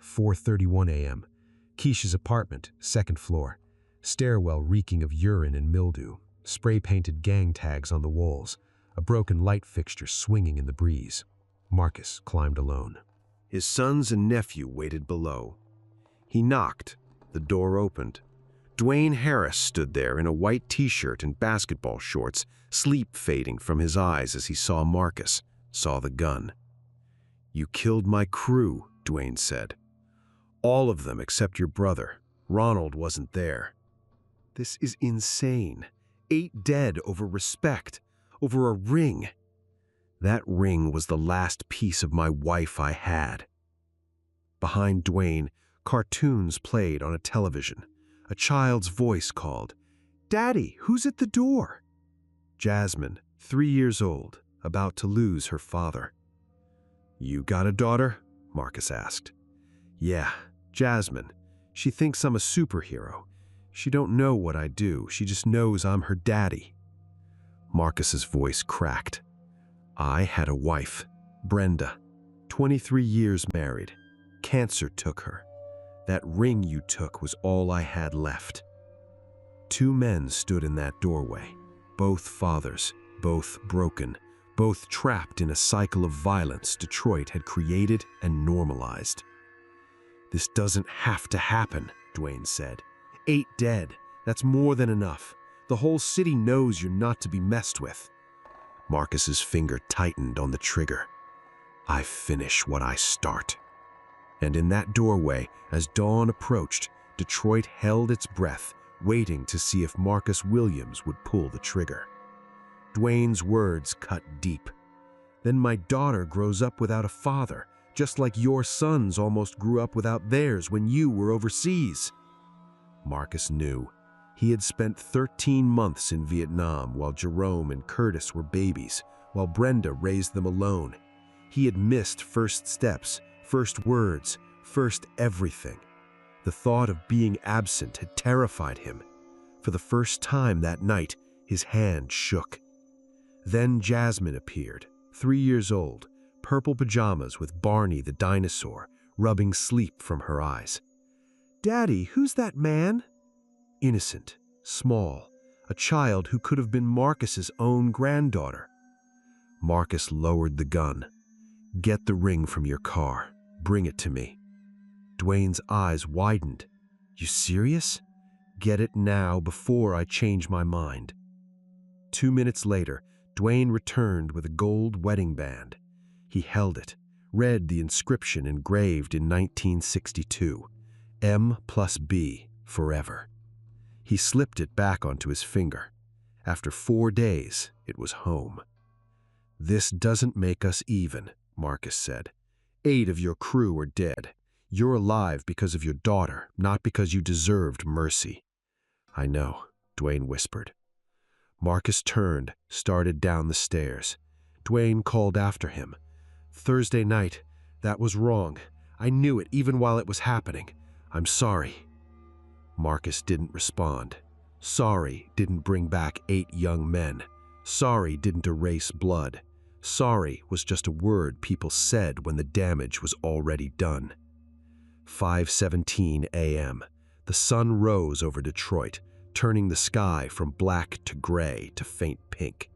4:31 a.m. Keisha's apartment, 2nd floor. Stairwell reeking of urine and mildew, spray-painted gang tags on the walls, a broken light fixture swinging in the breeze. Marcus climbed alone. His sons and nephew waited below. He knocked. The door opened. Dwayne Harris stood there in a white t-shirt and basketball shorts, sleep fading from his eyes as he saw Marcus, saw the gun. You killed my crew, Dwayne said. All of them except your brother. Ronald wasn't there. This is insane. 8 dead over respect, over a ring. That ring was the last piece of my wife I had. Behind Dwayne, cartoons played on a television. A child's voice called, Daddy, who's at the door? Jasmine, 3 years old, about to lose her father. You got a daughter? Marcus asked. Yeah, Jasmine. She thinks I'm a superhero. She don't know what I do. She just knows I'm her daddy. Marcus's voice cracked. I had a wife, Brenda, 23 years married. Cancer took her. That ring you took was all I had left. 2 men stood in that doorway, both fathers, both broken, both trapped in a cycle of violence Detroit had created and normalized. This doesn't have to happen, Dwayne said. 8 dead, that's more than enough. The whole city knows you're not to be messed with. Marcus's finger tightened on the trigger. I finish what I start. And in that doorway, as dawn approached, Detroit held its breath, waiting to see if Marcus Williams would pull the trigger. Dwayne's words cut deep. Then my daughter grows up without a father, just like your sons almost grew up without theirs when you were overseas. Marcus knew. He had spent 13 months in Vietnam while Jerome and Curtis were babies, while Brenda raised them alone. He had missed first steps, first words, first everything. The thought of being absent had terrified him. For the first time that night, his hand shook. Then Jasmine appeared, 3 years old, purple pajamas with Barney the dinosaur, rubbing sleep from her eyes. Daddy, who's that man? Innocent, small, a child who could have been Marcus's own granddaughter. Marcus lowered the gun. Get the ring from your car. Bring it to me. Dwayne's eyes widened. You serious? Get it now before I change my mind. 2 minutes later, Dwayne returned with a gold wedding band. He held it, read the inscription engraved in 1962, M+B, forever. He slipped it back onto his finger. After 4 days, it was home. This doesn't make us even, Marcus said. 8 of your crew are dead. You're alive because of your daughter, not because you deserved mercy. I know, Dwayne whispered. Marcus turned, started down the stairs. Dwayne called after him. Thursday night, that was wrong. I knew it even while it was happening. I'm sorry. Marcus didn't respond. Sorry didn't bring back 8 young men. Sorry didn't erase blood. Sorry was just a word people said when the damage was already done. 5:17 a.m. The sun rose over Detroit, turning the sky from black to gray to faint pink.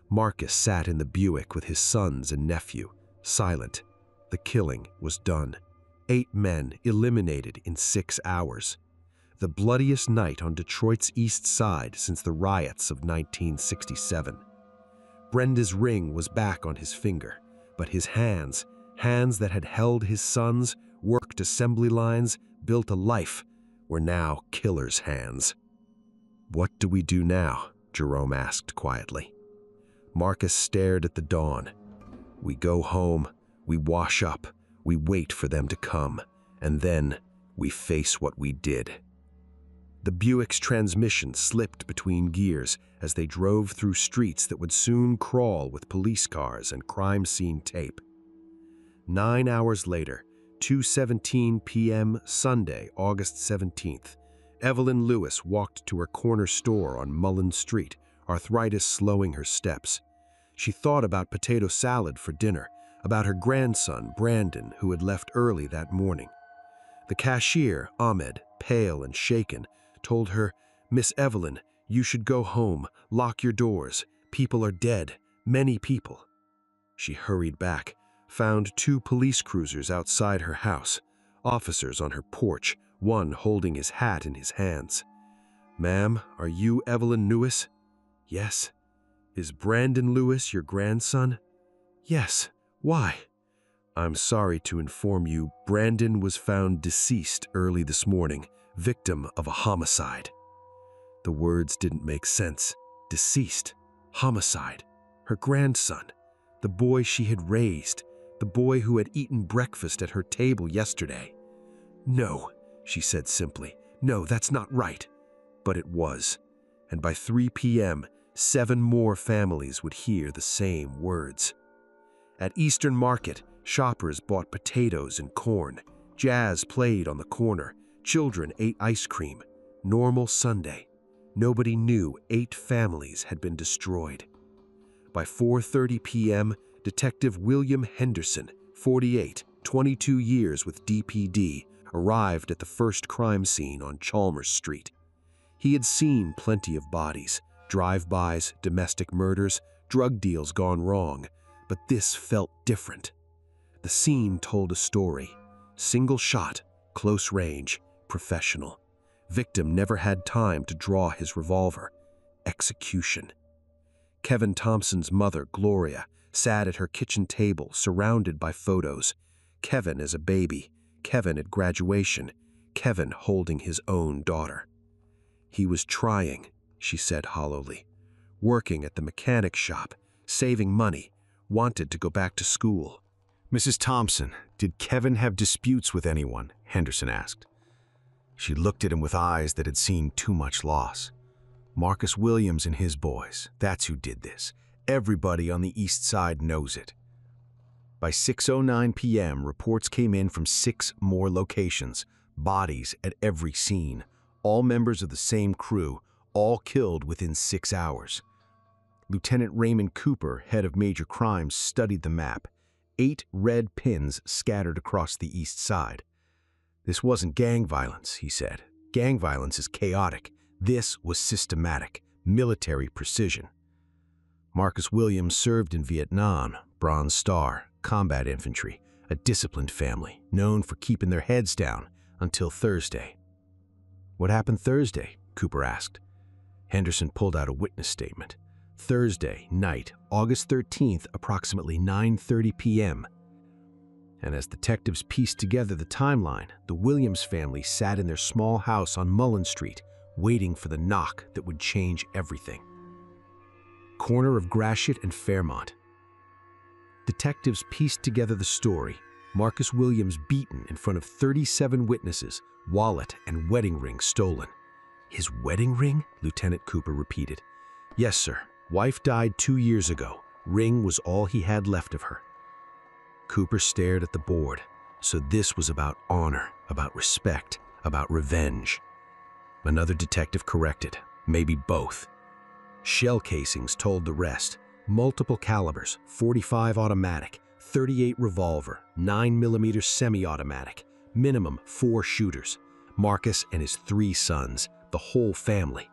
Marcus sat in the Buick with his sons and nephew, silent. The killing was done. 8 men eliminated in 6 hours. The bloodiest night on Detroit's east side since the riots of 1967. Brenda's ring was back on his finger, but his hands that had held his sons, worked assembly lines, built a life, were now killers' hands. What do we do now? Jerome asked quietly. Marcus stared at the dawn. We go home, we wash up, we wait for them to come, and then we face what we did. The Buick's transmission slipped between gears as they drove through streets that would soon crawl with police cars and crime scene tape. 9 hours later, 2:17 p.m. Sunday, August 17th, Evelyn Lewis walked to her corner store on Mullen Street, arthritis slowing her steps. She thought about potato salad for dinner, about her grandson, Brandon, who had left early that morning. The cashier, Ahmed, pale and shaken, told her, Miss Evelyn, you should go home, lock your doors. People are dead, many people. She hurried back, found 2 police cruisers outside her house, officers on her porch, one holding his hat in his hands. Ma'am, are you Evelyn Lewis? Yes. Is Brandon Lewis your grandson? Yes. Why? I'm sorry to inform you, Brandon was found deceased early this morning, victim of a homicide. The words didn't make sense. Deceased. Homicide. Her grandson. The boy she had raised. The boy who had eaten breakfast at her table yesterday. No, she said simply. No, that's not right. But it was. And by 3 p.m., 7 more families would hear the same words. At Eastern Market, shoppers bought potatoes and corn. Jazz played on the corner. Children ate ice cream. Normal Sunday. Nobody knew 8 families had been destroyed. By 4:30 p.m., Detective William Henderson, 48, 22 years with DPD, arrived at the first crime scene on Chalmers Street. He had seen plenty of bodies, drive-bys, domestic murders, drug deals gone wrong, but this felt different. The scene told a story. Single shot, close range, professional. Victim never had time to draw his revolver. Execution. Kevin Thompson's mother, Gloria, sat at her kitchen table surrounded by photos. Kevin as a baby, Kevin at graduation, Kevin holding his own daughter. He was trying, she said hollowly. Working at the mechanic shop, saving money, wanted to go back to school. Mrs. Thompson, did Kevin have disputes with anyone? Henderson asked. She looked at him with eyes that had seen too much loss. Marcus Williams and his boys, that's who did this. Everybody on the east side knows it. By 6:09 p.m., reports came in from 6 more locations, bodies at every scene, all members of the same crew, all killed within 6 hours. Lieutenant Raymond Cooper, head of major crimes, studied the map. 8 red pins scattered across the east side. This wasn't gang violence, he said. Gang violence is chaotic. This was systematic, military precision. Marcus Williams served in Vietnam, Bronze Star, combat infantry, a disciplined family, known for keeping their heads down until Thursday. "What happened Thursday?" Cooper asked. Henderson pulled out a witness statement. "Thursday night, August 13th, approximately 9:30 p.m. And as detectives pieced together the timeline, the Williams family sat in their small house on Mullen Street, waiting for the knock that would change everything. Corner of Gratiot and Fairmont. Detectives pieced together the story. Marcus Williams beaten in front of 37 witnesses, wallet and wedding ring stolen. "His wedding ring?" Lieutenant Cooper repeated. "Yes, sir. Wife died 2 years ago. Ring was all he had left of her." Cooper stared at the board. So this was about honor, about respect, about revenge. Another detective corrected. Maybe both. Shell casings told the rest. Multiple calibers, 45 automatic, 38 revolver, 9mm semi-automatic, minimum 4 shooters. Marcus and his 3 sons, the whole family.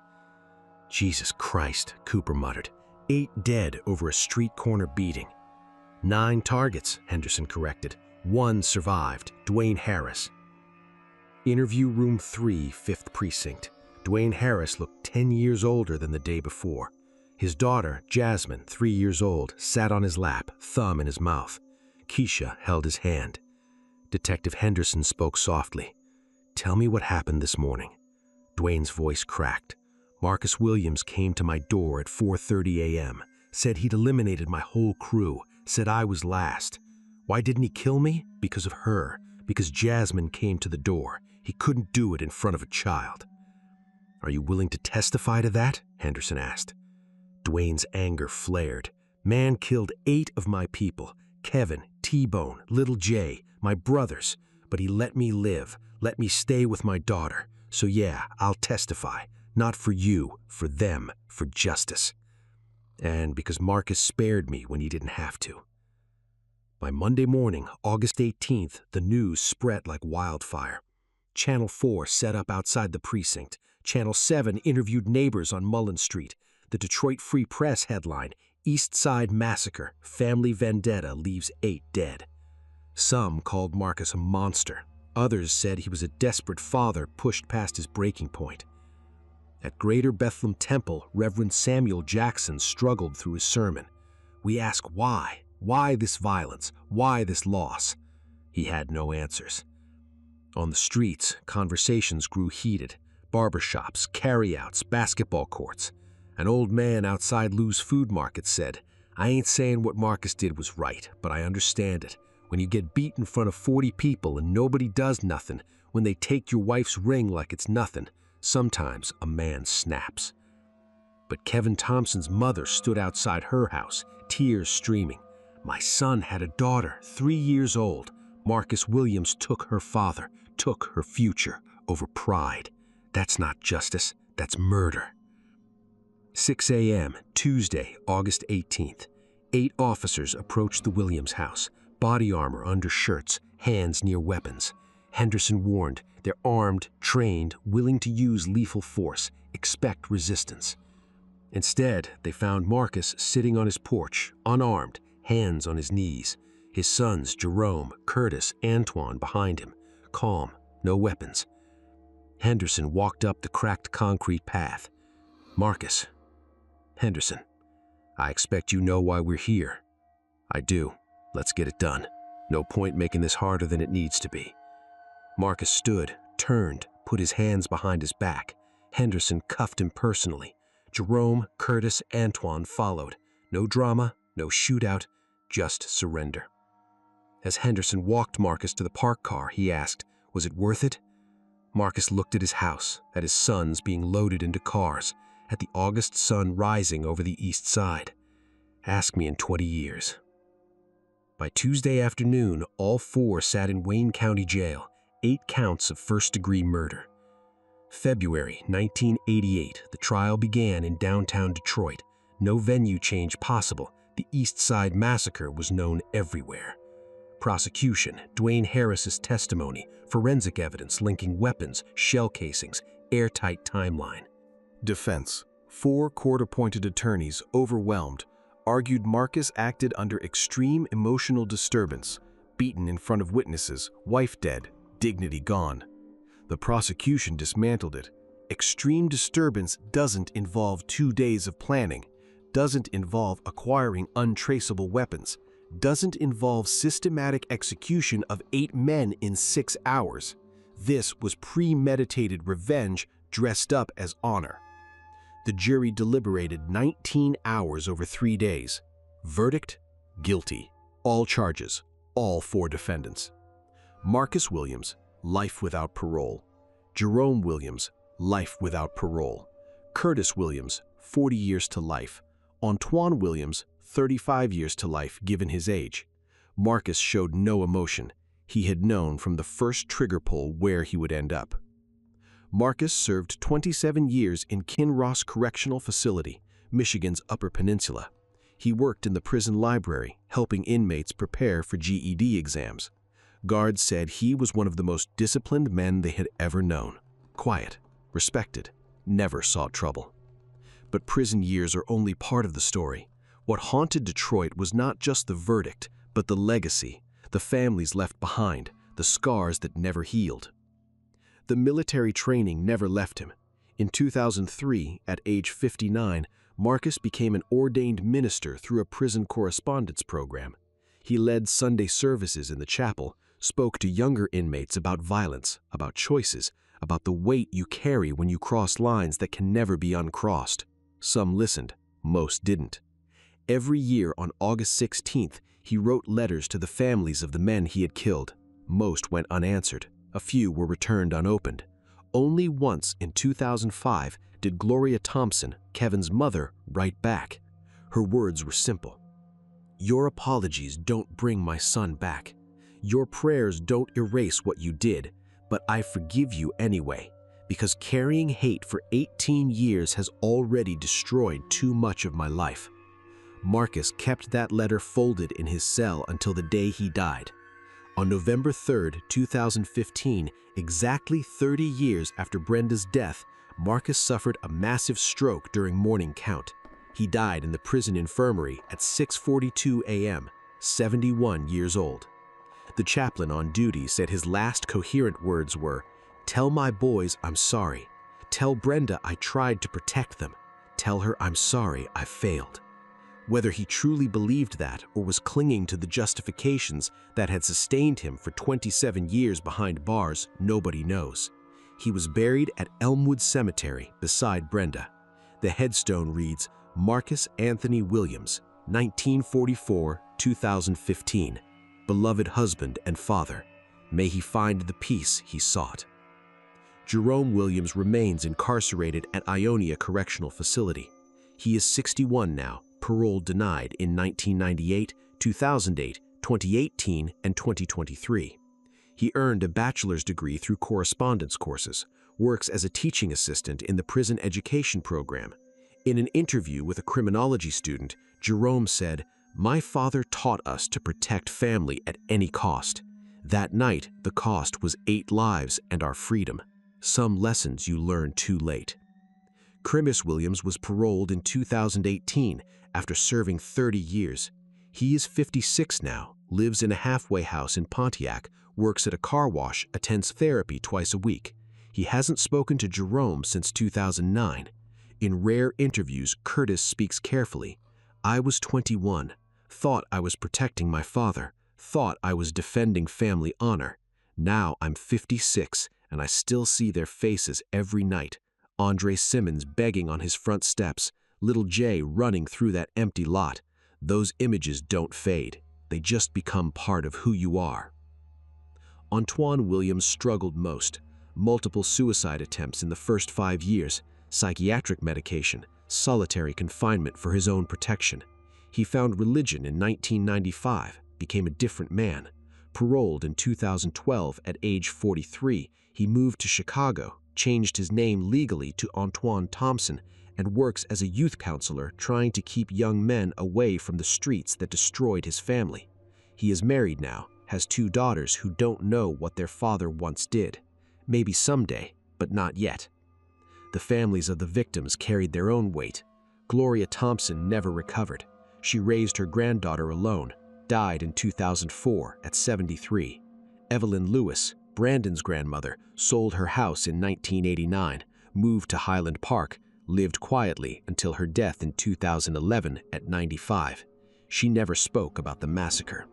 "Jesus Christ," Cooper muttered. 8 dead over a street corner beating. 9 targets, Henderson corrected. 1 survived, Dwayne Harris. Interview room 3, 5th Precinct. Dwayne Harris looked 10 years older than the day before. His daughter, Jasmine, 3 years old, sat on his lap, thumb in his mouth. Keisha held his hand. Detective Henderson spoke softly. "Tell me what happened this morning." Dwayne's voice cracked. "Marcus Williams came to my door at 4:30 a.m., said he'd eliminated my whole crew, said I was last. Why didn't he kill me? Because of her, because Jasmine came to the door. He couldn't do it in front of a child." "Are you willing to testify to that?" Henderson asked. Dwayne's anger flared. "Man killed 8 of my people, Kevin, T-Bone, Little J, my brothers, but he let me live, let me stay with my daughter. So yeah, I'll testify, not for you, for them, for justice. And because Marcus spared me when he didn't have to." By Monday morning, August 18th, the news spread like wildfire. Channel 4 set up outside the precinct. Channel 7 interviewed neighbors on Mullen Street. The Detroit Free Press headline, "East Side Massacre, Family Vendetta Leaves 8 Dead." Some called Marcus a monster. Others said he was a desperate father pushed past his breaking point. At Greater Bethlehem Temple, Reverend Samuel Jackson struggled through his sermon. We ask why? Why this violence? Why this loss? He had no answers. On the streets, conversations grew heated. Barbershops, carryouts, basketball courts. An old man outside Lou's Food Market said, "I ain't saying what Marcus did was right, but I understand it. When you get beat in front of 40 people and nobody does nothing, when they take your wife's ring like it's nothing, sometimes a man snaps." But Kevin Thompson's mother stood outside her house, tears streaming. "My son had a daughter, 3 years old. Marcus Williams took her father, took her future over pride. That's not justice, that's murder." 6 a.m., Tuesday, August 18th. 8 officers approached the Williams house, body armor under shirts, hands near weapons. Henderson warned, they're armed, trained, willing to use lethal force. Expect resistance. Instead, they found Marcus sitting on his porch, unarmed, hands on his knees. His sons, Jerome, Curtis, Antoine, behind him, calm, no weapons. Henderson walked up the cracked concrete path. "Marcus." "Henderson, I expect you know why we're here." "I do. Let's get it done. No point making this harder than it needs to be." Marcus stood, turned, put his hands behind his back. Henderson cuffed him personally. Jerome, Curtis, Antoine followed. No drama, no shootout, just surrender. As Henderson walked Marcus to the parked car, he asked, "Was it worth it?" Marcus looked at his house, at his sons being loaded into cars, at the August sun rising over the east side. "Ask me in 20 years. By Tuesday afternoon, all 4 sat in Wayne County Jail, 8 counts of first-degree murder. February 1988, the trial began in downtown Detroit. No venue change possible. The East Side Massacre was known everywhere. Prosecution, Dwayne Harris's testimony, forensic evidence linking weapons, shell casings, airtight timeline. Defense, 4 court-appointed attorneys overwhelmed, argued Marcus acted under extreme emotional disturbance, beaten in front of witnesses, wife dead, dignity gone. The prosecution dismantled it. Extreme disturbance doesn't involve 2 days of planning, doesn't involve acquiring untraceable weapons, doesn't involve systematic execution of 8 men in 6 hours. This was premeditated revenge dressed up as honor. The jury deliberated 19 hours over 3 days. Verdict: guilty. All charges, all 4 defendants. Marcus Williams, life without parole. Jerome Williams, life without parole. Curtis Williams, 40 years to life. Antoine Williams, 35 years to life given his age. Marcus showed no emotion. He had known from the first trigger pull where he would end up. Marcus served 27 years in Kinross Correctional Facility, Michigan's Upper Peninsula. He worked in the prison library, helping inmates prepare for GED exams. Guards said he was one of the most disciplined men they had ever known. Quiet, respected, never sought trouble. But prison years are only part of the story. What haunted Detroit was not just the verdict, but the legacy, the families left behind, the scars that never healed. The military training never left him. In 2003, at age 59, Marcus became an ordained minister through a prison correspondence program. He led Sunday services in the chapel, spoke to younger inmates about violence, about choices, about the weight you carry when you cross lines that can never be uncrossed. Some listened, most didn't. Every year on August 16th, he wrote letters to the families of the men he had killed. Most went unanswered. A few were returned unopened. Only once in 2005 did Gloria Thompson, Kevin's mother, write back. Her words were simple. "Your apologies don't bring my son back. Your prayers don't erase what you did, but I forgive you anyway, because carrying hate for 18 years has already destroyed too much of my life." Marcus kept that letter folded in his cell until the day he died. On November 3, 2015, exactly 30 years after Brenda's death, Marcus suffered a massive stroke during morning count. He died in the prison infirmary at 6:42 a.m., 71 years old. The chaplain on duty said his last coherent words were, "Tell my boys I'm sorry. Tell Brenda I tried to protect them. Tell her I'm sorry I failed." Whether he truly believed that or was clinging to the justifications that had sustained him for 27 years behind bars, nobody knows. He was buried at Elmwood Cemetery beside Brenda. The headstone reads, Marcus Anthony Williams, 1944-2015. Beloved husband and father. May he find the peace he sought. Jerome Williams remains incarcerated at Ionia Correctional Facility. He is 61 now, parole denied in 1998, 2008, 2018, and 2023. He earned a bachelor's degree through correspondence courses, works as a teaching assistant in the prison education program. In an interview with a criminology student, Jerome said, "My father taught us to protect family at any cost. That night, the cost was 8 lives and our freedom. Some lessons you learn too late." Crimis Williams was paroled in 2018 after serving 30 years. He is 56 now, lives in a halfway house in Pontiac, works at a car wash, attends therapy twice a week. He hasn't spoken to Jerome since 2009. In rare interviews, Curtis speaks carefully. "I was 21, thought I was protecting my father, thought I was defending family honor. Now I'm 56, and I still see their faces every night. Andre Simmons begging on his front steps, little Jay running through that empty lot. Those images don't fade. They just become part of who you are." Antoine Williams struggled most. Multiple suicide attempts in the first 5 years, psychiatric medication, solitary confinement for his own protection. He found religion in 1995, became a different man. Paroled in 2012 at age 43, he moved to Chicago, changed his name legally to Antoine Thompson, and works as a youth counselor trying to keep young men away from the streets that destroyed his family. He is married now, has 2 daughters who don't know what their father once did. Maybe someday, but not yet. The families of the victims carried their own weight. Gloria Thompson never recovered. She raised her granddaughter alone, died in 2004 at 73. Evelyn Lewis, Brandon's grandmother, sold her house in 1989, moved to Highland Park, lived quietly until her death in 2011 at 95. She never spoke about the massacre.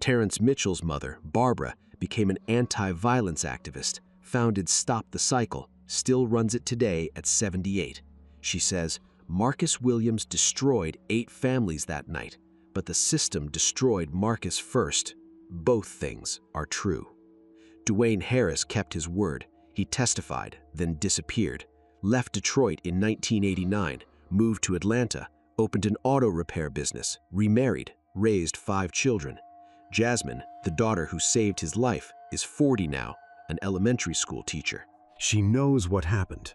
Terrence Mitchell's mother, Barbara, became an anti-violence activist, founded Stop the Cycle, still runs it today at 78. She says, Marcus Williams destroyed 8 families that night, but the system destroyed Marcus first. Both things are true. Dwayne Harris kept his word. He testified, then disappeared, left Detroit in 1989, moved to Atlanta, opened an auto repair business, remarried, raised 5 children. Jasmine, the daughter who saved his life, is 40 now, an elementary school teacher. She knows what happened.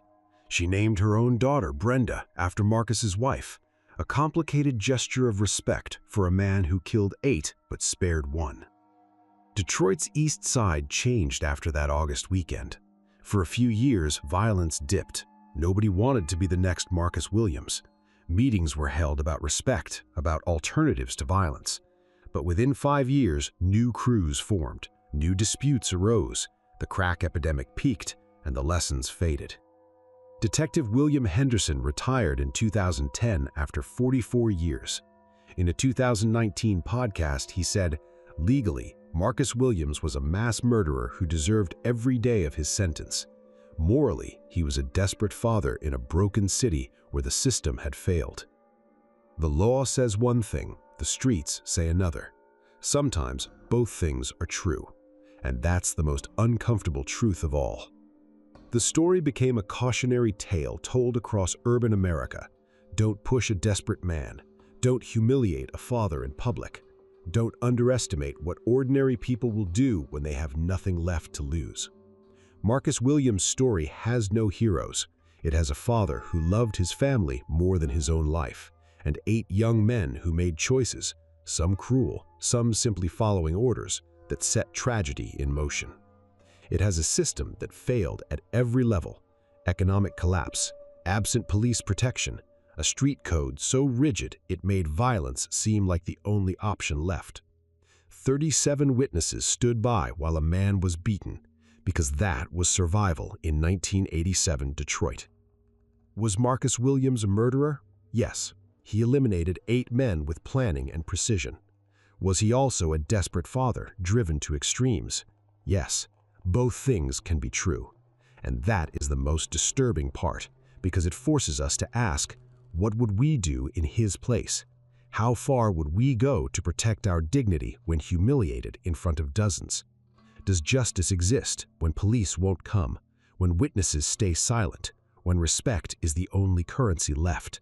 She named her own daughter Brenda after Marcus's wife, a complicated gesture of respect for a man who killed 8 but spared 1. Detroit's East Side changed after that August weekend. For a few years, violence dipped. Nobody wanted to be the next Marcus Williams. Meetings were held about respect, about alternatives to violence. But within 5 years, new crews formed, new disputes arose, the crack epidemic peaked, and the lessons faded. Detective William Henderson retired in 2010 after 44 years. In a 2019 podcast, he said, "Legally, Marcus Williams was a mass murderer who deserved every day of his sentence. Morally, he was a desperate father in a broken city where the system had failed." The law says one thing, the streets say another. Sometimes both things are true, and that's the most uncomfortable truth of all. The story became a cautionary tale told across urban America. Don't push a desperate man. Don't humiliate a father in public. Don't underestimate what ordinary people will do when they have nothing left to lose. Marcus Williams' story has no heroes. It has a father who loved his family more than his own life, and 8 young men who made choices, some cruel, some simply following orders, that set tragedy in motion. It has a system that failed at every level: economic collapse, absent police protection, a street code so rigid it made violence seem like the only option left. 37 witnesses stood by while a man was beaten, because that was survival in 1987 Detroit. Was Marcus Williams a murderer? Yes. He eliminated 8 men with planning and precision. Was he also a desperate father, driven to extremes? Yes. Both things can be true. And that is the most disturbing part, because it forces us to ask, what would we do in his place? How far would we go to protect our dignity when humiliated in front of dozens? Does justice exist when police won't come, when witnesses stay silent, when respect is the only currency left?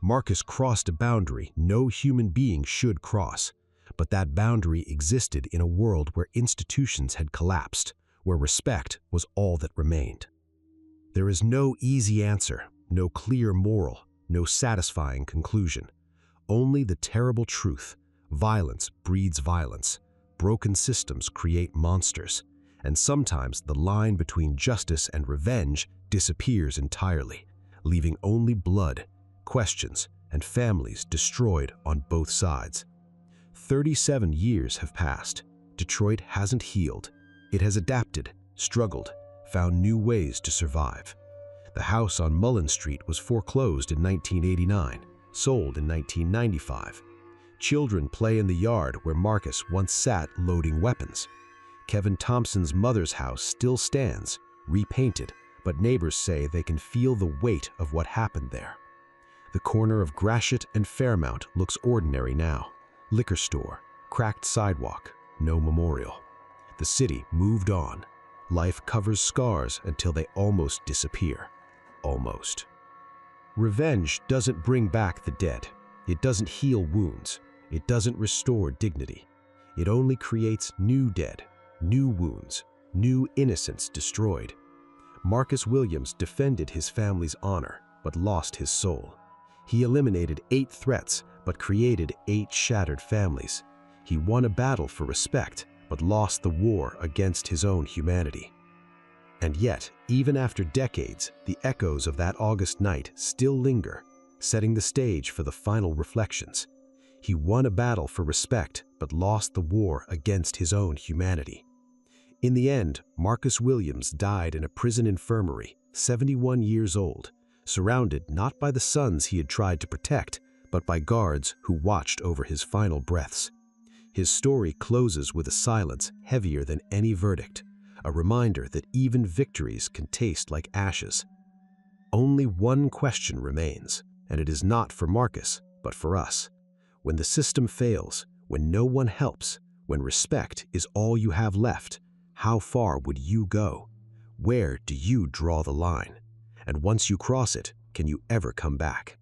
Marcus crossed a boundary no human being should cross, but that boundary existed in a world where institutions had collapsed, where respect was all that remained. There is no easy answer, no clear moral, no satisfying conclusion. Only the terrible truth: violence breeds violence, broken systems create monsters, and sometimes the line between justice and revenge disappears entirely, leaving only blood, questions, and families destroyed on both sides. 37 years have passed. Detroit hasn't healed. It has adapted, struggled, found new ways to survive. The house on Mullen Street was foreclosed in 1989, sold in 1995. Children play in the yard where Marcus once sat loading weapons. Kevin Thompson's mother's house still stands, repainted, but neighbors say they can feel the weight of what happened there. The corner of Gratiot and Fairmount looks ordinary now. Liquor store, cracked sidewalk, no memorial. The city moved on. Life covers scars until they almost disappear. Almost. Revenge doesn't bring back the dead. It doesn't heal wounds. It doesn't restore dignity. It only creates new dead, new wounds, new innocence destroyed. Marcus Williams defended his family's honor, but lost his soul. He eliminated 8 threats, but created 8 shattered families. He won a battle for respect, but lost the war against his own humanity. And yet, even after decades, the echoes of that August night still linger, setting the stage for the final reflections. He won a battle for respect, but lost the war against his own humanity. In the end, Marcus Williams died in a prison infirmary, 71 years old, surrounded not by the sons he had tried to protect, but by guards who watched over his final breaths. His story closes with a silence heavier than any verdict, a reminder that even victories can taste like ashes. Only one question remains, and it is not for Marcus, but for us. When the system fails, when no one helps, when respect is all you have left, how far would you go? Where do you draw the line? And once you cross it, can you ever come back?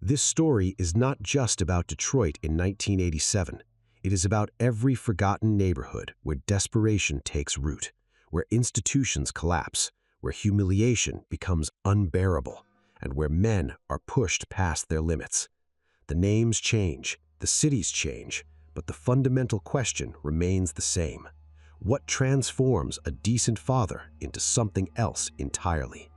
This story is not just about Detroit in 1987. It is about every forgotten neighborhood where desperation takes root, where institutions collapse, where humiliation becomes unbearable, and where men are pushed past their limits. The names change, the cities change, but the fundamental question remains the same. What transforms a decent father into something else entirely?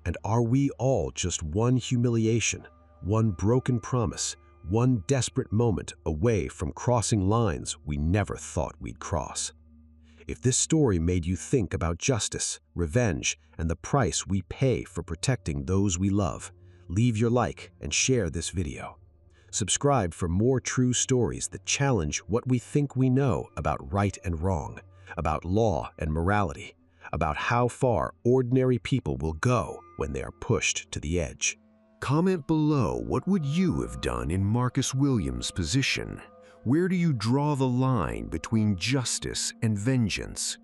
And are we all just one humiliation, one broken promise, one desperate moment away from crossing lines we never thought we'd cross? If this story made you think about justice, revenge, and the price we pay for protecting those we love, leave your like and share this video. Subscribe for more true stories that challenge what we think we know about right and wrong, about law and morality, about how far ordinary people will go when they are pushed to the edge. Comment below, what would you have done in Marcus Williams' position? Where do you draw the line between justice and vengeance?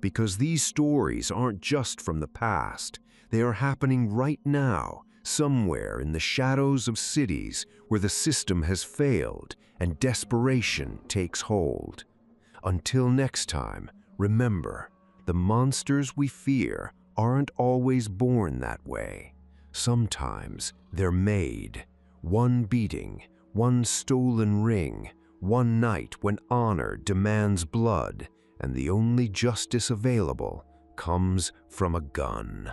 Because these stories aren't just from the past. They are happening right now, somewhere in the shadows of cities where the system has failed and desperation takes hold. Until next time, remember, the monsters we fear aren't always born that way. Sometimes they're made. One beating, one stolen ring, one night when honor demands blood, and the only justice available comes from a gun.